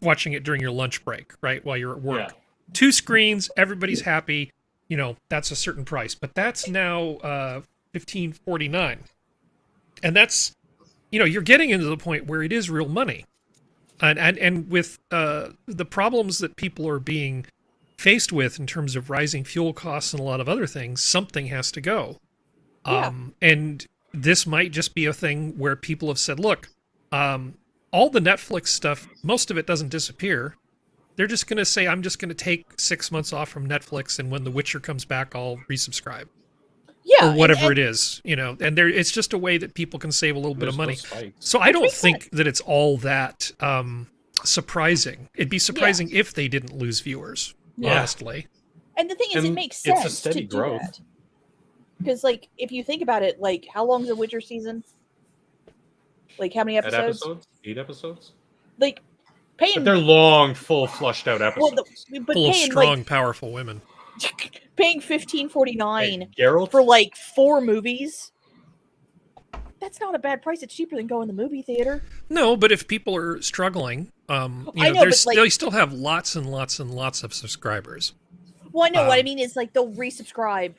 watching it during your lunch break, right? While you're at work. Yeah. 2 screens, everybody's happy. That's a certain price, but that's now $15.49. And that's, you're getting into the point where it is real money. And with the problems that people are being faced with in terms of rising fuel costs and a lot of other things, something has to go. And this might just be a thing where people have said, look, all the Netflix stuff, most of it doesn't disappear. They're just going to say, I'm just going to take 6 months off from Netflix, and when The Witcher comes back, I'll resubscribe. Yeah, or whatever it is, you know, and it's just a way that people can save a little bit of money. So I don't think that it's all that surprising. It'd be surprising if they didn't lose viewers, honestly. And the thing is, it makes sense a steady to growth. do that. Because, like, if you think about it, like, how long's the Witcher season? Like, how many episodes? 8 episodes? Like, paying... But they're long, full, flushed-out episodes. But full of paying, strong, powerful women. Paying $15.49 Geralt? for, like, 4 movies... That's not a bad price. It's cheaper than going to the movie theater. No, but if people are struggling, you know, they still have lots and lots and lots of subscribers. Well, I know what I mean is, like, they'll resubscribe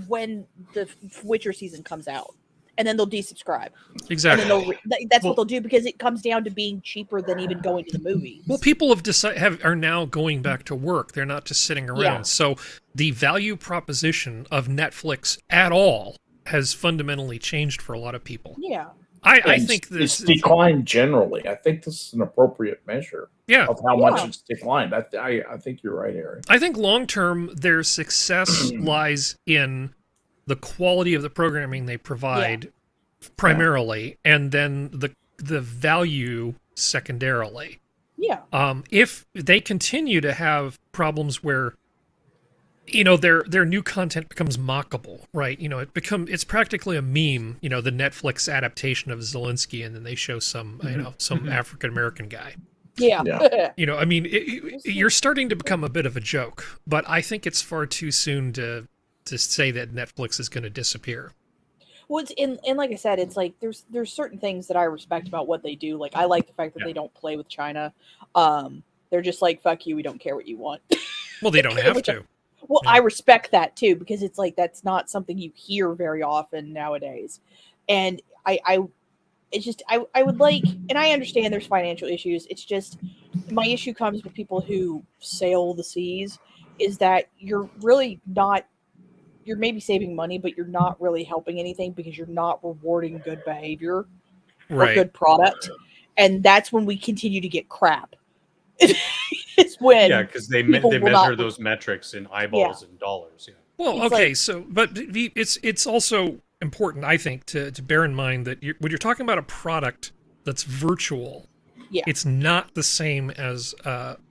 when the Witcher season comes out, and then they'll desubscribe. Exactly. And then that's what they'll do, because it comes down to being cheaper than even going to the movies. Well, people are now going back to work. They're not just sitting around. Yeah. So the value proposition of Netflix at all has fundamentally changed for a lot of people. Yeah. I think this it's declined generally. I think this is an appropriate measure of how much it's declined. I think you're right, Aaron. I think long term their success lies in the quality of the programming they provide primarily, and then the value secondarily. Yeah. If they continue to have problems where, you know, their new content becomes mockable, right? You know, it's practically a meme, you know, the Netflix adaptation of Zelensky, and then they show some, you know, some African-American guy. Yeah. You know, I mean, you're starting to become a bit of a joke, but I think it's far too soon to say that Netflix is going to disappear. Well, and like I said, it's like there's certain things that I respect about what they do. Like, I like the fact that they don't play with China. They're just like, fuck you, we don't care what you want. Well, they don't have to. Well, I respect that too, because it's like that's not something you hear very often nowadays. And I would like, and I understand there's financial issues. It's just my issue comes with people who sail the seas, is that you're really not, you're maybe saving money, but you're not really helping anything, because you're not rewarding good behavior or good product. And that's when we continue to get crap. It's when because they measure those metrics in eyeballs and dollars. Well, okay, so but it's also important, I think, to bear in mind that when you're talking about a product that's virtual, it's not the same as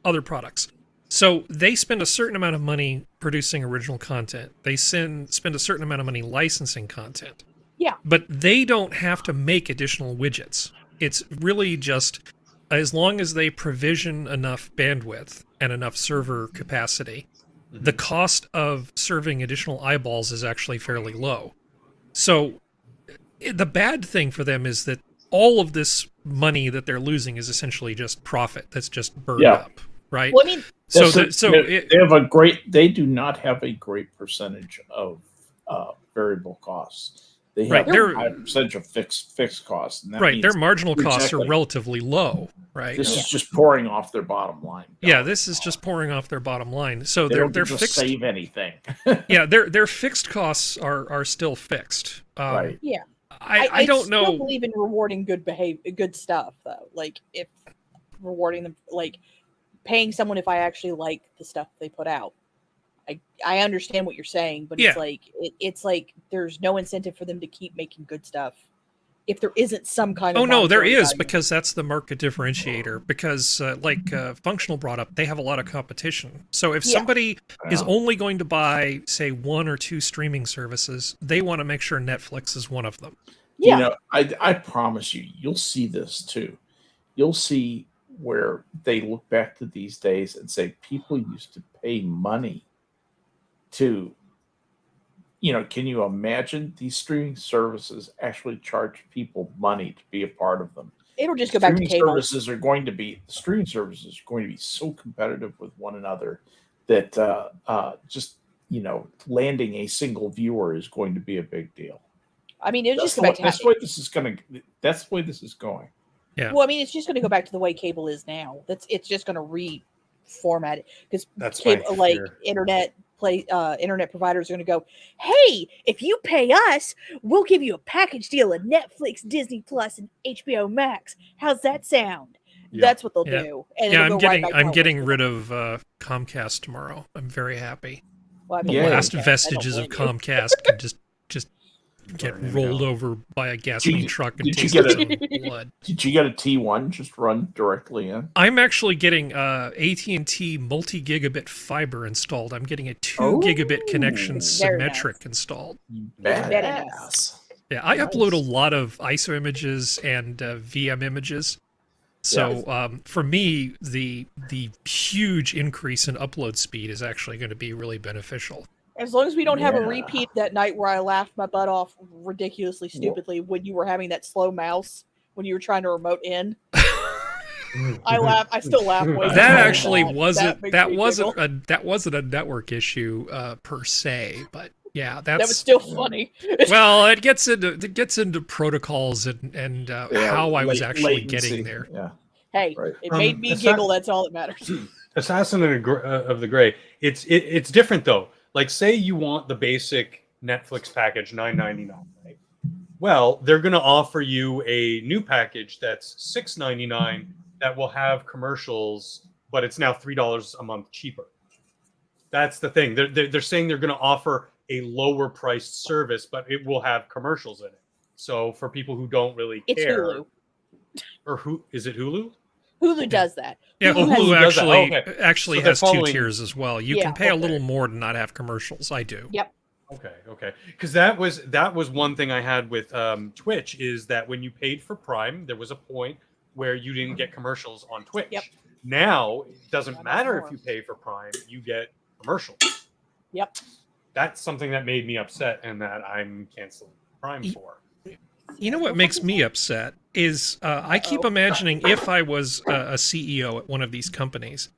other products. So they spend a certain amount of money producing original content. They spend a certain amount of money licensing content. Yeah. But they don't have to make additional widgets. It's really just, as long as they provision enough bandwidth and enough server capacity, the cost of serving additional eyeballs is actually fairly low. So the bad thing for them is that all of this money that they're losing is essentially just profit that's just burned up, right? Well, I mean, they do not have a great percentage of variable costs. They have a high percentage of fixed costs. And that means their marginal costs are relatively low, right? This is just pouring off their bottom line. Yeah, this is just pouring off their bottom line. So they're fixed. Just save anything. their fixed costs are still fixed. Right. Yeah. I don't know. I still believe in rewarding good stuff, though. Like, if rewarding them, like paying someone if I actually like the stuff they put out. I understand what you're saying, but it's like there's no incentive for them to keep making good stuff if there isn't some kind of. Oh no, there is, because that's the market differentiator. Because Functional brought up, they have a lot of competition. So if somebody is only going to buy, say, 1 or 2 streaming services, they want to make sure Netflix is one of them. Yeah. You know, I promise you'll see this too. You'll see where they look back to these days and say people used to pay money to, you know, can you imagine these streaming services actually charge people money to be a part of them? It'll just go back to cable. Streaming services are going to be so competitive with one another that just, you know, landing a single viewer is going to be a big deal. I mean, that's the way this is going. Yeah. Well, I mean, it's just going to go back to the way cable is now. It's just going to reformat it, because cable, like internet providers are going to go, hey, if you pay us, we'll give you a package deal of Netflix, Disney Plus, and HBO Max. How's that sound? Yeah. That's what they'll Yeah. do. And Yeah, it'll go right back I'm down getting with rid it. of Comcast tomorrow. I'm very happy. Well, I The mean, Yay. last Comcast, I don't vestiges of blame you. Comcast can just get Burn and rolled go. over by a gasoline truck and did you taste get its it? own blood. Did you get a T1 just run directly in? I'm actually getting AT&T multi-gigabit fiber installed. I'm getting a 2 Oh, gigabit connection very symmetric nice. installed. Very nice. Badass. Yeah, I Nice. upload a lot of ISO images and VM images. So for me, the huge increase in upload speed is actually going to be really beneficial. As long as we don't have a Yeah. repeat that night where I laughed my butt off ridiculously stupidly when you were having that slow mouse when you were trying to remote in. I laugh. I still laugh. Way That too actually hard. wasn't makes that me wasn't giggle. a that wasn't a network issue per se, but yeah, That was that's still funny. well, it gets into protocols and Yeah, how I was actually latency. getting there. Yeah. Hey, Right. it made me Assassin- giggle. That's all that matters. Assassin of the Gray. It's different though. Like, say you want the basic Netflix package, $9.99, right? Well, they're going to offer you a new package that's $6.99 that will have commercials, but it's now $3 a month cheaper. That's the thing. They're saying they're going to offer a lower priced service, but it will have commercials in it. So for people who don't really It's care, Hulu. or who is it? Hulu? Hulu does that. Yeah, Hulu has- Hulu does that. actually Oh, okay. actually So they're has two following- tiers as well. You Yeah, can pay a okay. little more to not have commercials. I do. Yep. Okay. Because that was one thing I had with Twitch, is that when you paid for Prime, there was a point where you didn't get commercials on Twitch. Yep. Now it doesn't Not matter anymore. if you pay for Prime, you get commercials. Yep. That's something that made me upset, and that I'm canceling Prime for. You know what makes me upset is I keep Uh-oh. imagining if I was a CEO at one of these companies,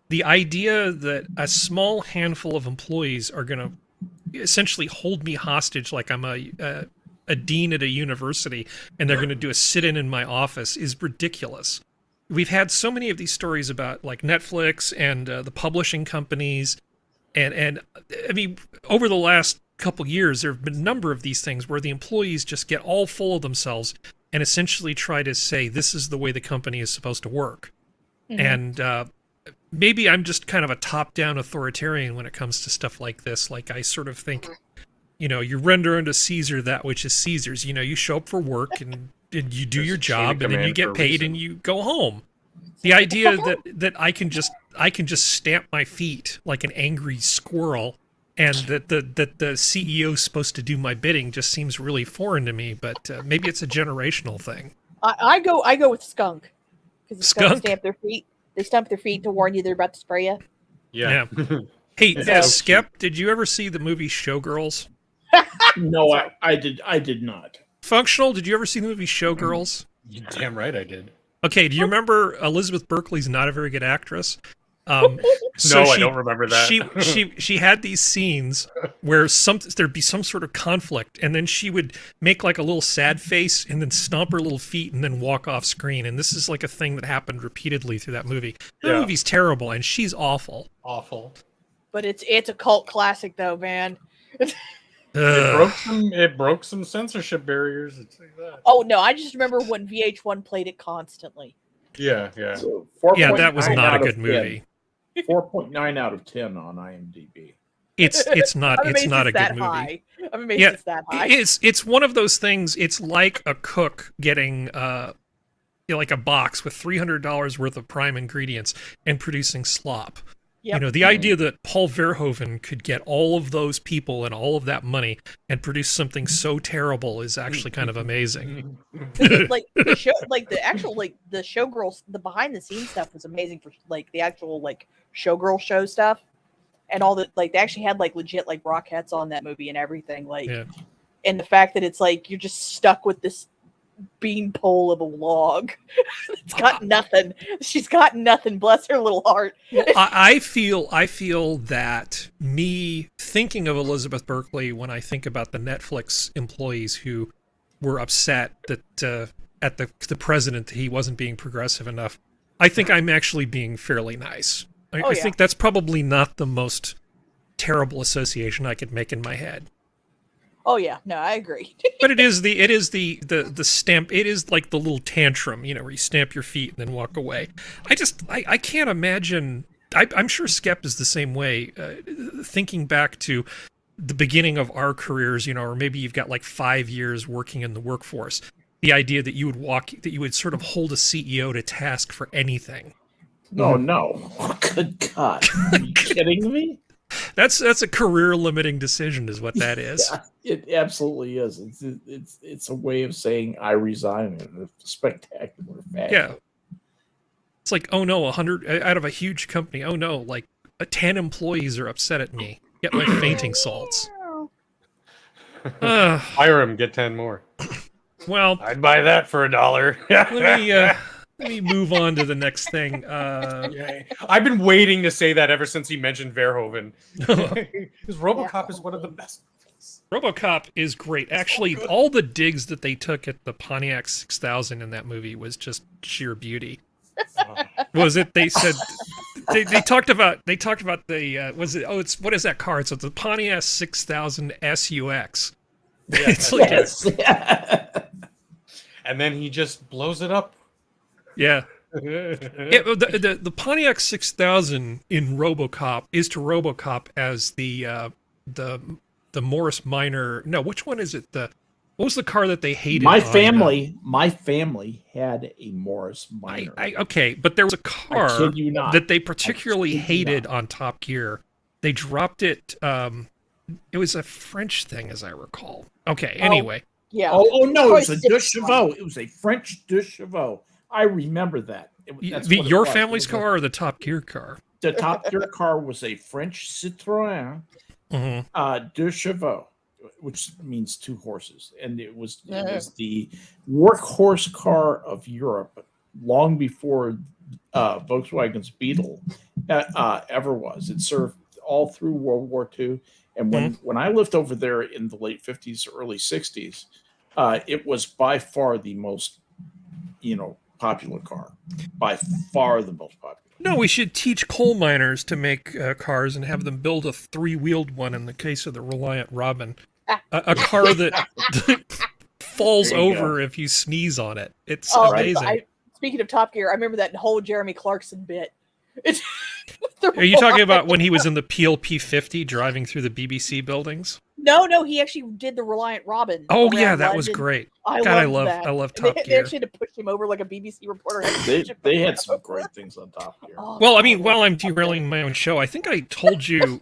the idea that a small handful of employees are going to essentially hold me hostage like I'm a dean at a university and they're going to do a sit-in in my office is ridiculous. We've had so many of these stories about like Netflix and the publishing companies, and I mean, over the last couple years, there have been a number of these things where the employees just get all full of themselves and essentially try to say this is the way the company is supposed to work. Mhm. And maybe I'm just kind of a top-down authoritarian when it comes to stuff like this. Like I sort of think, you know, you render unto Caesar that which is Caesar's. You know, you show up for work and you do There's your a chain of job and then you command for get a paid reason. and you go home. The idea that I can just stamp my feet like an angry squirrel and that the CEO is supposed to do my bidding just seems really foreign to me. But maybe it's a generational thing. I go with skunk because Skunk? stamp their feet. They stamp their feet to warn you they're about to spray you. Yeah. Hey, Yeah. Skep, did you ever see the movie Showgirls? No, I did not. Functional, did you ever see the movie Showgirls? You're damn right I did. Okay, do you remember Elizabeth Berkley's not a very good actress? No, I don't remember that. She had these scenes where there'd be some sort of conflict, and then she would make like a little sad face, and then stomp her little feet, and then walk off screen. And this is like a thing that happened repeatedly through that movie. The Yeah. movie's terrible, and she's awful. Awful. But it's a cult classic though, man. Ugh. It broke some censorship barriers. I'd say that. Oh no, I just remember when VH1 played it constantly. Yeah. So Yeah, that was 4.9 not a out of good 10. movie. 4.9 out of 10 on IMDb. It's not I'm it's amazed not a it's that good movie. high. I'm amazed Yeah, it's that high. It's one of those things. It's like a cook getting like a box with $300 worth of prime ingredients and producing slop. Yep. You know, the idea that Paul Verhoeven could get all of those people and all of that money and produce something so terrible is actually kind of amazing. Like the show, like the actual, like the showgirls, the behind the scenes stuff was amazing for like the actual like showgirl show stuff and all that. Like they actually had like legit like Rockettes on that movie and everything. Like, Yeah. and the fact that it's like you're just stuck with this beanpole of a log. It's got nothing. She's got nothing. Bless her little heart. I feel that me thinking of Elizabeth Berkley when I think about the Netflix employees who were upset that at the president that he wasn't being progressive enough, I think I'm actually being fairly nice. I yeah. think that's probably not the most terrible association I could make in my head. Oh yeah, no, I agree. But it is the stamp. It is like the little tantrum, where you stamp your feet and then walk away. I can't imagine. I'm sure Skep is the same way. Thinking back to the beginning of our careers, or maybe you've got like 5 years working in the workforce. The idea that you would sort of hold a CEO to task for anything. No. Good God. Are you kidding me? That's a career limiting decision, is what that is. Yeah, it absolutely is. It's a way of saying I resign in a spectacular fashion. Yeah. It's like, oh no, 100 out of a huge company. Oh no, like 10 employees are upset at me. Get my fainting salts. Hire him, get 10 more. Well, I'd buy that for $1. let me move on to the next thing. I've been waiting to say that ever since he mentioned Verhoeven. Because RoboCop is one of the best. RoboCop is great. Actually, all the digs that they took at the Pontiac 6000 in that movie was just sheer beauty. Was it? They said they talked about the what is that car? It's the Pontiac 6000 SUX. Yeah, It's like and then he just blows it up. yeah. The Pontiac 6000 in RoboCop is to RoboCop as the Morris Minor. No, which one is it? What was the car that they hated? My family had a Morris Minor. Okay, but there was a car I kid you not. that they particularly hated on Top Gear. They dropped it. It was a French thing, as I recall. Okay, anyway. Yeah. Oh no, it was a Choice De Chevaux. It was a French De Chevaux. I remember that. That's what it Your was. family's It was car or the Top Gear car? The Top Gear car was a French Citroën De Chevaux, which means 2 horses, and it was the workhorse car of Europe long before Volkswagen's Beetle ever was. It served all through World War II, and when I lived over there in the late 50s, early 60s, it was by far the most popular car. By far the most popular. No, we should teach coal miners to make cars and have them build a 3-wheeled one in the case of the Reliant Robin. A car that falls over if you sneeze on it. It's amazing. Speaking of Top Gear, I remember that whole Jeremy Clarkson bit. Are you talking about when he was in the PLP 50 driving through the BBC buildings? No, he actually did the Reliant Robin. Oh yeah, that was great. I love Top Gear. They actually had to push him over like a BBC reporter. They had some great things on Top Gear. Well, I mean, while I'm derailing my own show, I think I told you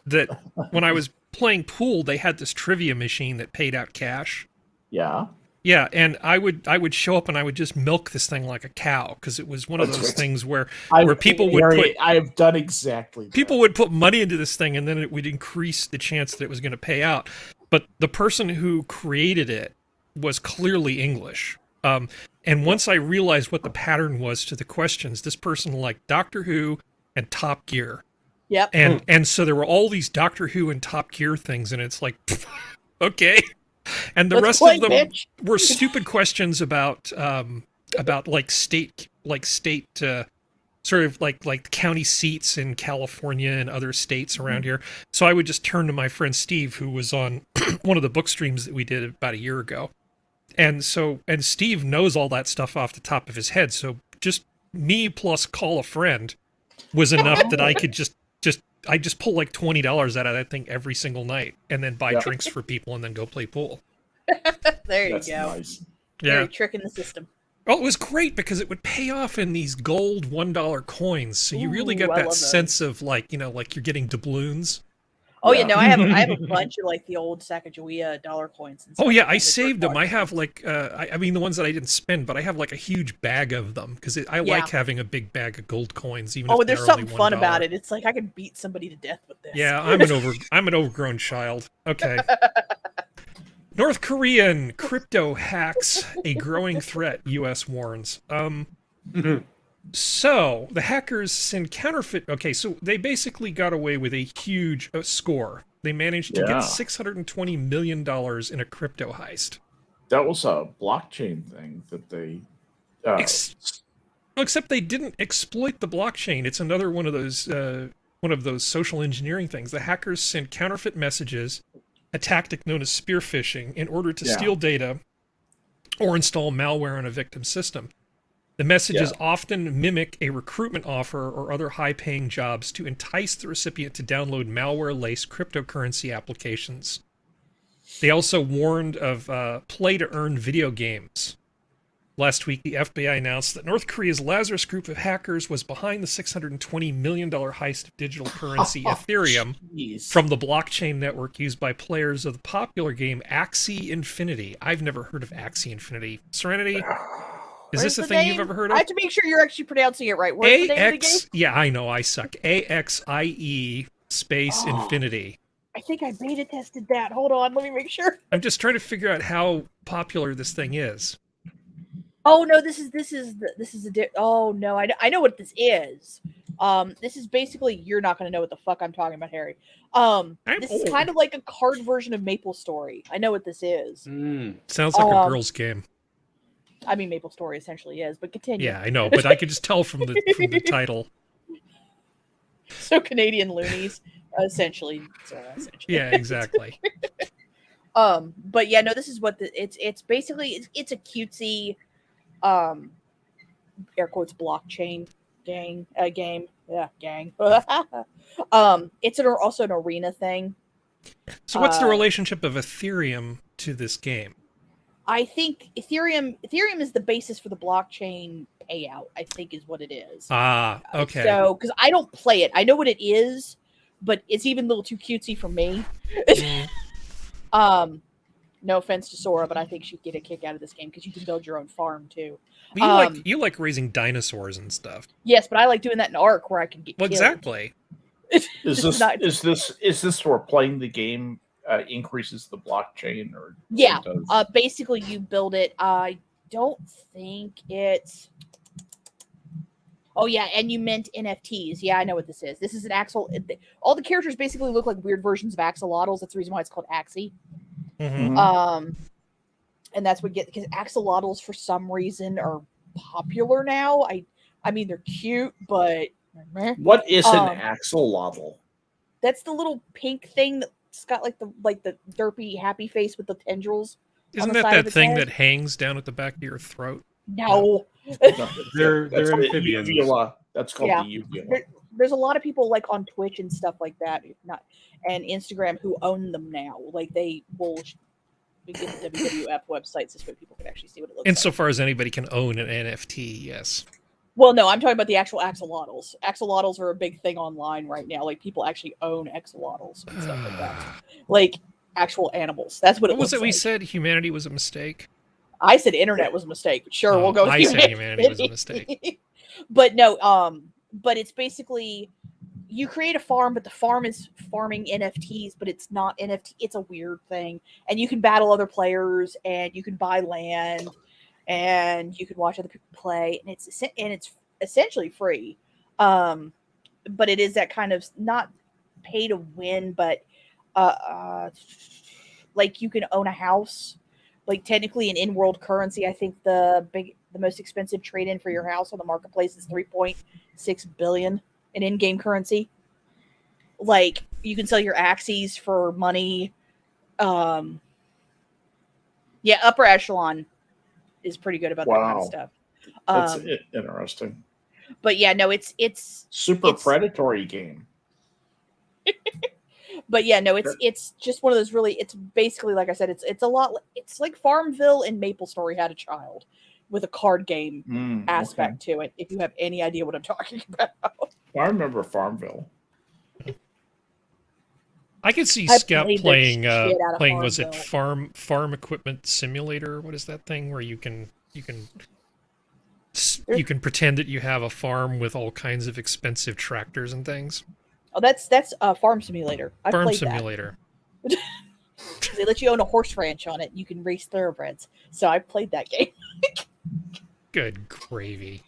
that when I was playing pool, they had this trivia machine that paid out cash. Yeah. Yeah, and I would show up and I would just milk this thing like a cow because it was one of those things where people would put. I have done exactly. People would put money into this thing and then it would increase the chance that it was going to pay out. But the person who created it was clearly English. And once I realized what the pattern was to the questions, this person liked Doctor Who and Top Gear. Yep. And so there were all these Doctor Who and Top Gear things, and it's like, okay. And the rest of them were stupid questions about like state sort of like county seats in California and other states around here. So I would just turn to my friend Steve, who was on one of the book streams that we did about a year ago. And Steve knows all that stuff off the top of his head. So just me plus call a friend was enough that I could just pull like $20 out of that thing every single night and then buy drinks for people and then go play pool. There you That's go. Nice. Yeah. Very tricking the system. Oh, it was great because it would pay off in these gold $1 coins. So you really get that sense of like you're getting doubloons. Oh yeah, no, I have a bunch of like the old Sacagawea dollar coins. And stuff. Oh yeah, I saved them. I have like I mean the ones that I didn't spend, but I have like a huge bag of them because I like having a big bag of gold coins. Even if there's something fun about it. It's like I could beat somebody to death with this. Yeah, I'm an overgrown child. Okay. North Korean crypto hacks a growing threat, U.S. warns. So the hackers send counterfeit. Okay, so they basically got away with a huge score. They managed to get $620 million in a crypto heist. That was a blockchain thing that they. Except they didn't exploit the blockchain. It's another one of those social engineering things. The hackers sent counterfeit messages a tactic known as spear phishing, in order to Yeah. steal data or install malware on a victim system. The messages often mimic a recruitment offer or other high-paying jobs to entice the recipient to download malware-laced cryptocurrency applications. They also warned of play-to-earn video games. Last week, the FBI announced that North Korea's Lazarus group of hackers was behind the $620 million heist of digital currency Ethereum Jeez. from the blockchain network used by players of the popular game Axie Infinity. I've never heard of Axie Infinity. Serenity, is Where's this a the thing you've name? ever heard I of? have to make sure you're actually pronouncing it right. Where's the name of the game? Yeah, I know, I suck. AXIE space Oh. Infinity. I think I beta tested that. Hold on, let me make sure. I'm just trying to figure out how popular this thing is. Oh no, this is oh no, I know what this is. This is basically, you're not going to know what the fuck I'm talking about, Harry. This is kind of like a card version of Maple Story. I know what this is. Sounds like a girl's game. I mean, Maple Story essentially is, but continue. Yeah, I know, but I could just tell from the title. So Canadian loonies, essentially. Yeah, exactly. But yeah, no, this is what it's basically it's a cutesy, air quotes, blockchain game. Yeah, gang. It's also an arena thing. So what's the relationship of Ethereum to this game? I think Ethereum is the basis for the blockchain payout, I think is what it is. Ah, okay. So, because I don't play it, I know what it is, but it's even a little too cutesy for me. No offense to Sora, but I think she'd get a kick out of this game because you can build your own farm too. You like raising dinosaurs and stuff. Yes, but I like doing that in Ark where I can get killed. Exactly. Is this where playing the game increases the blockchain, or yeah? it does? Basically, you build it. I don't think it's. Oh yeah, and you meant NFTs. Yeah, I know what this is. This is an axle. All the characters basically look like weird versions of axolotls. That's the reason why it's called Axie. Mm-hmm. And that's what because axolotls for some reason are popular now. I mean they're cute, but what is an axolotl? That's the little pink thing that's got like the derpy happy face with the tendrils. Isn't that thing that hangs down at the back of your throat? No. They're amphibians. Uvula. That's called the uvula. There's a lot of people like on Twitch and stuff like that, and Instagram who own them now. Like they will get the WWF websites this way people can actually see what it looks like. Insofar as anybody can own an NFT, yes. Well, no, I'm talking about the actual axolotls. Axolotls are a big thing online right now. Like people actually own axolotls and stuff like that. Like actual animals. That's what it was. What was it we said? Humanity was a mistake? I said internet was a mistake, but sure, we'll go with I said humanity was a mistake. But no, but it's basically you create a farm, but the farm is farming NFTs, but it's not NFT. It's a weird thing. And you can battle other players and you can buy land and you can watch other people play, and it's essentially free. But it is that kind of not pay to win, but like you can own a house. Like technically an in-world currency, I think the most expensive trade-in for your house on the marketplace is 3.6 billion in in-game currency. Like you can sell your Axies for money. Yeah, upper echelon is pretty good about that kind of stuff. That's interesting. But yeah, no, it's super predatory game. But yeah, no, it's just one of those really. It's basically like I said, it's a lot. It's like Farmville and MapleStory had a child with a card game aspect to it. If you have any idea what I'm talking about, I remember Farmville. I could see Skep playing. Was it Farm Equipment Simulator? What is that thing where you can pretend that you have a farm with all kinds of expensive tractors and things? Oh, that's Farm Simulator. Farm Simulator. They let you own a horse ranch on it. You can race thoroughbreds. So I played that game. Good gravy.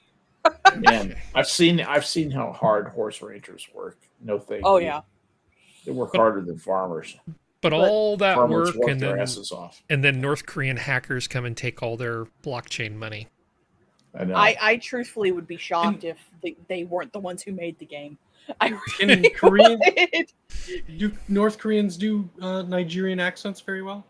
Man, I've seen how hard horse rangers work. No thank you. Oh yeah. They work harder than farmers. But all that work and their asses off. And then North Korean hackers come and take all their blockchain money. I know. I truthfully would be shocked if they weren't the ones who made the game. I Can really Korean- would. Do North Koreans do Nigerian accents very well?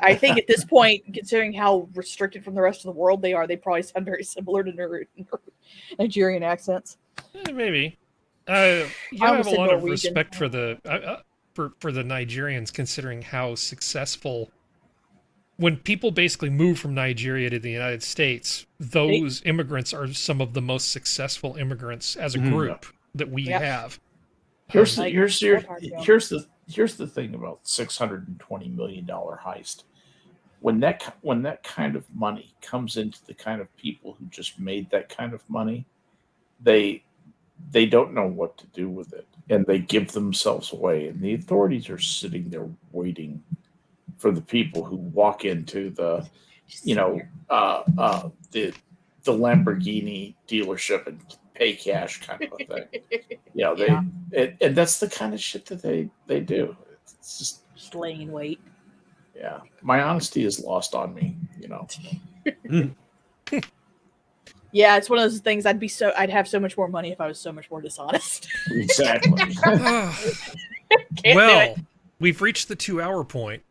I think at this point, considering how restricted from the rest of the world they are, they probably sound very similar to Nigerian accents. Maybe. You I have almost a said lot of Norwegian. respect for the for the Nigerians, considering how successful. When people basically move from Nigeria to the United States, those immigrants are some of the most successful immigrants as a group that we have. Here's Um, the Like, here's four here, parts ago. here's the thing about $620 million heist. When that kind of money comes into the kind of people who just made that kind of money, they don't know what to do with it, and they give themselves away. And the authorities are sitting there waiting for the people who walk into the, the Lamborghini dealership and pay cash kind of a thing. And that's the kind of shit that they do. It's just laying in wait. yeah. My honesty is lost on me. Yeah, it's one of those things. I'd have so much more money if I was so much more dishonest. Exactly. Can't do well, it. we've reached the 2-hour point.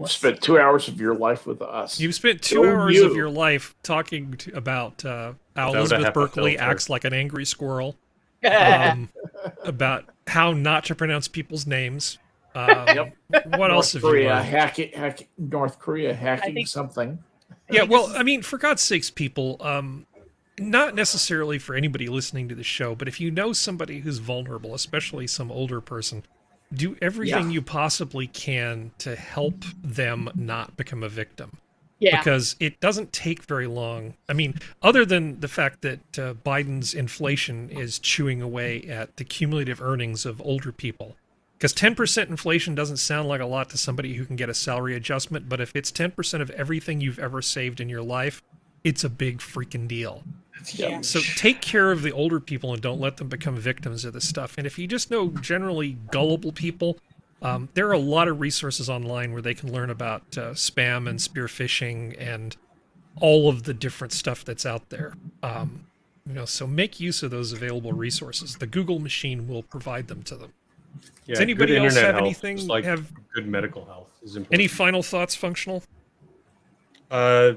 You spent 2 hours of your life with us. You've spent 2 Go hours you. of your life talking about how Without a Elizabeth Hepa Berkley filter. acts like an angry squirrel, about how not to pronounce people's names. What else have you learned? North Korea hacking think- something. Yeah, well, I mean, for God's sakes, people, not necessarily for anybody listening to the show, but if you know somebody who's vulnerable, especially some older person, do everything you possibly can to help them not become a victim. Yeah. Because it doesn't take very long. I mean, other than the fact that Biden's inflation is chewing away at the cumulative earnings of older people. Because 10% inflation doesn't sound like a lot to somebody who can get a salary adjustment, but if it's 10% of everything you've ever saved in your life, it's a big freaking deal. Yeah. So take care of the older people and don't let them become victims of this stuff. And if you just know generally gullible people, there are a lot of resources online where they can learn about spam and spear phishing and all of the different stuff that's out there. So make use of those available resources. The Google machine will provide them to them. Yeah, Does anybody good else internet have health, anything? just like Have good medical health is important. any final thoughts, Functional?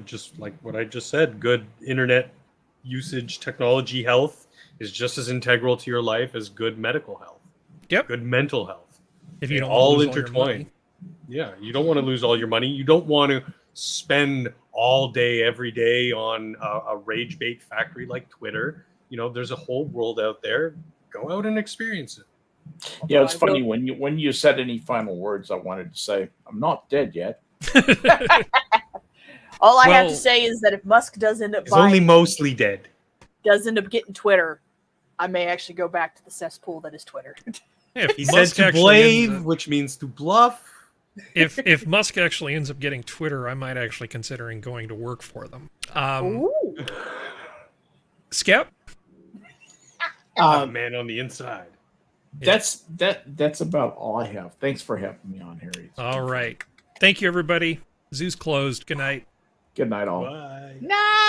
Just like what I just said, good internet usage, technology health is just as integral to your life as good medical health. Yep. Good mental health. If you They don't all lose all your intertwine. money. Yeah, you don't want to lose all your money. You don't want to spend all day, every day on a rage bait factory like Twitter. There's a whole world out there. Go out and experience it. Yeah, it's funny when you said any final words. I wanted to say I'm not dead yet. All I have Well- to say is that if Musk does end up It's only buying, mostly dead. does end up getting Twitter, I may actually go back to the cesspool that is Twitter. Yeah, if He Musk said to actually ends blave, up- which means to bluff. if Musk actually ends up getting Twitter, I might actually considering going to work for them. Ooh. Skep? Man on the inside. That's about all I have. Thanks for having me on, Harry. All right. Thank you, everybody. Zoo's closed. Good night. Good night, all. Bye. Night.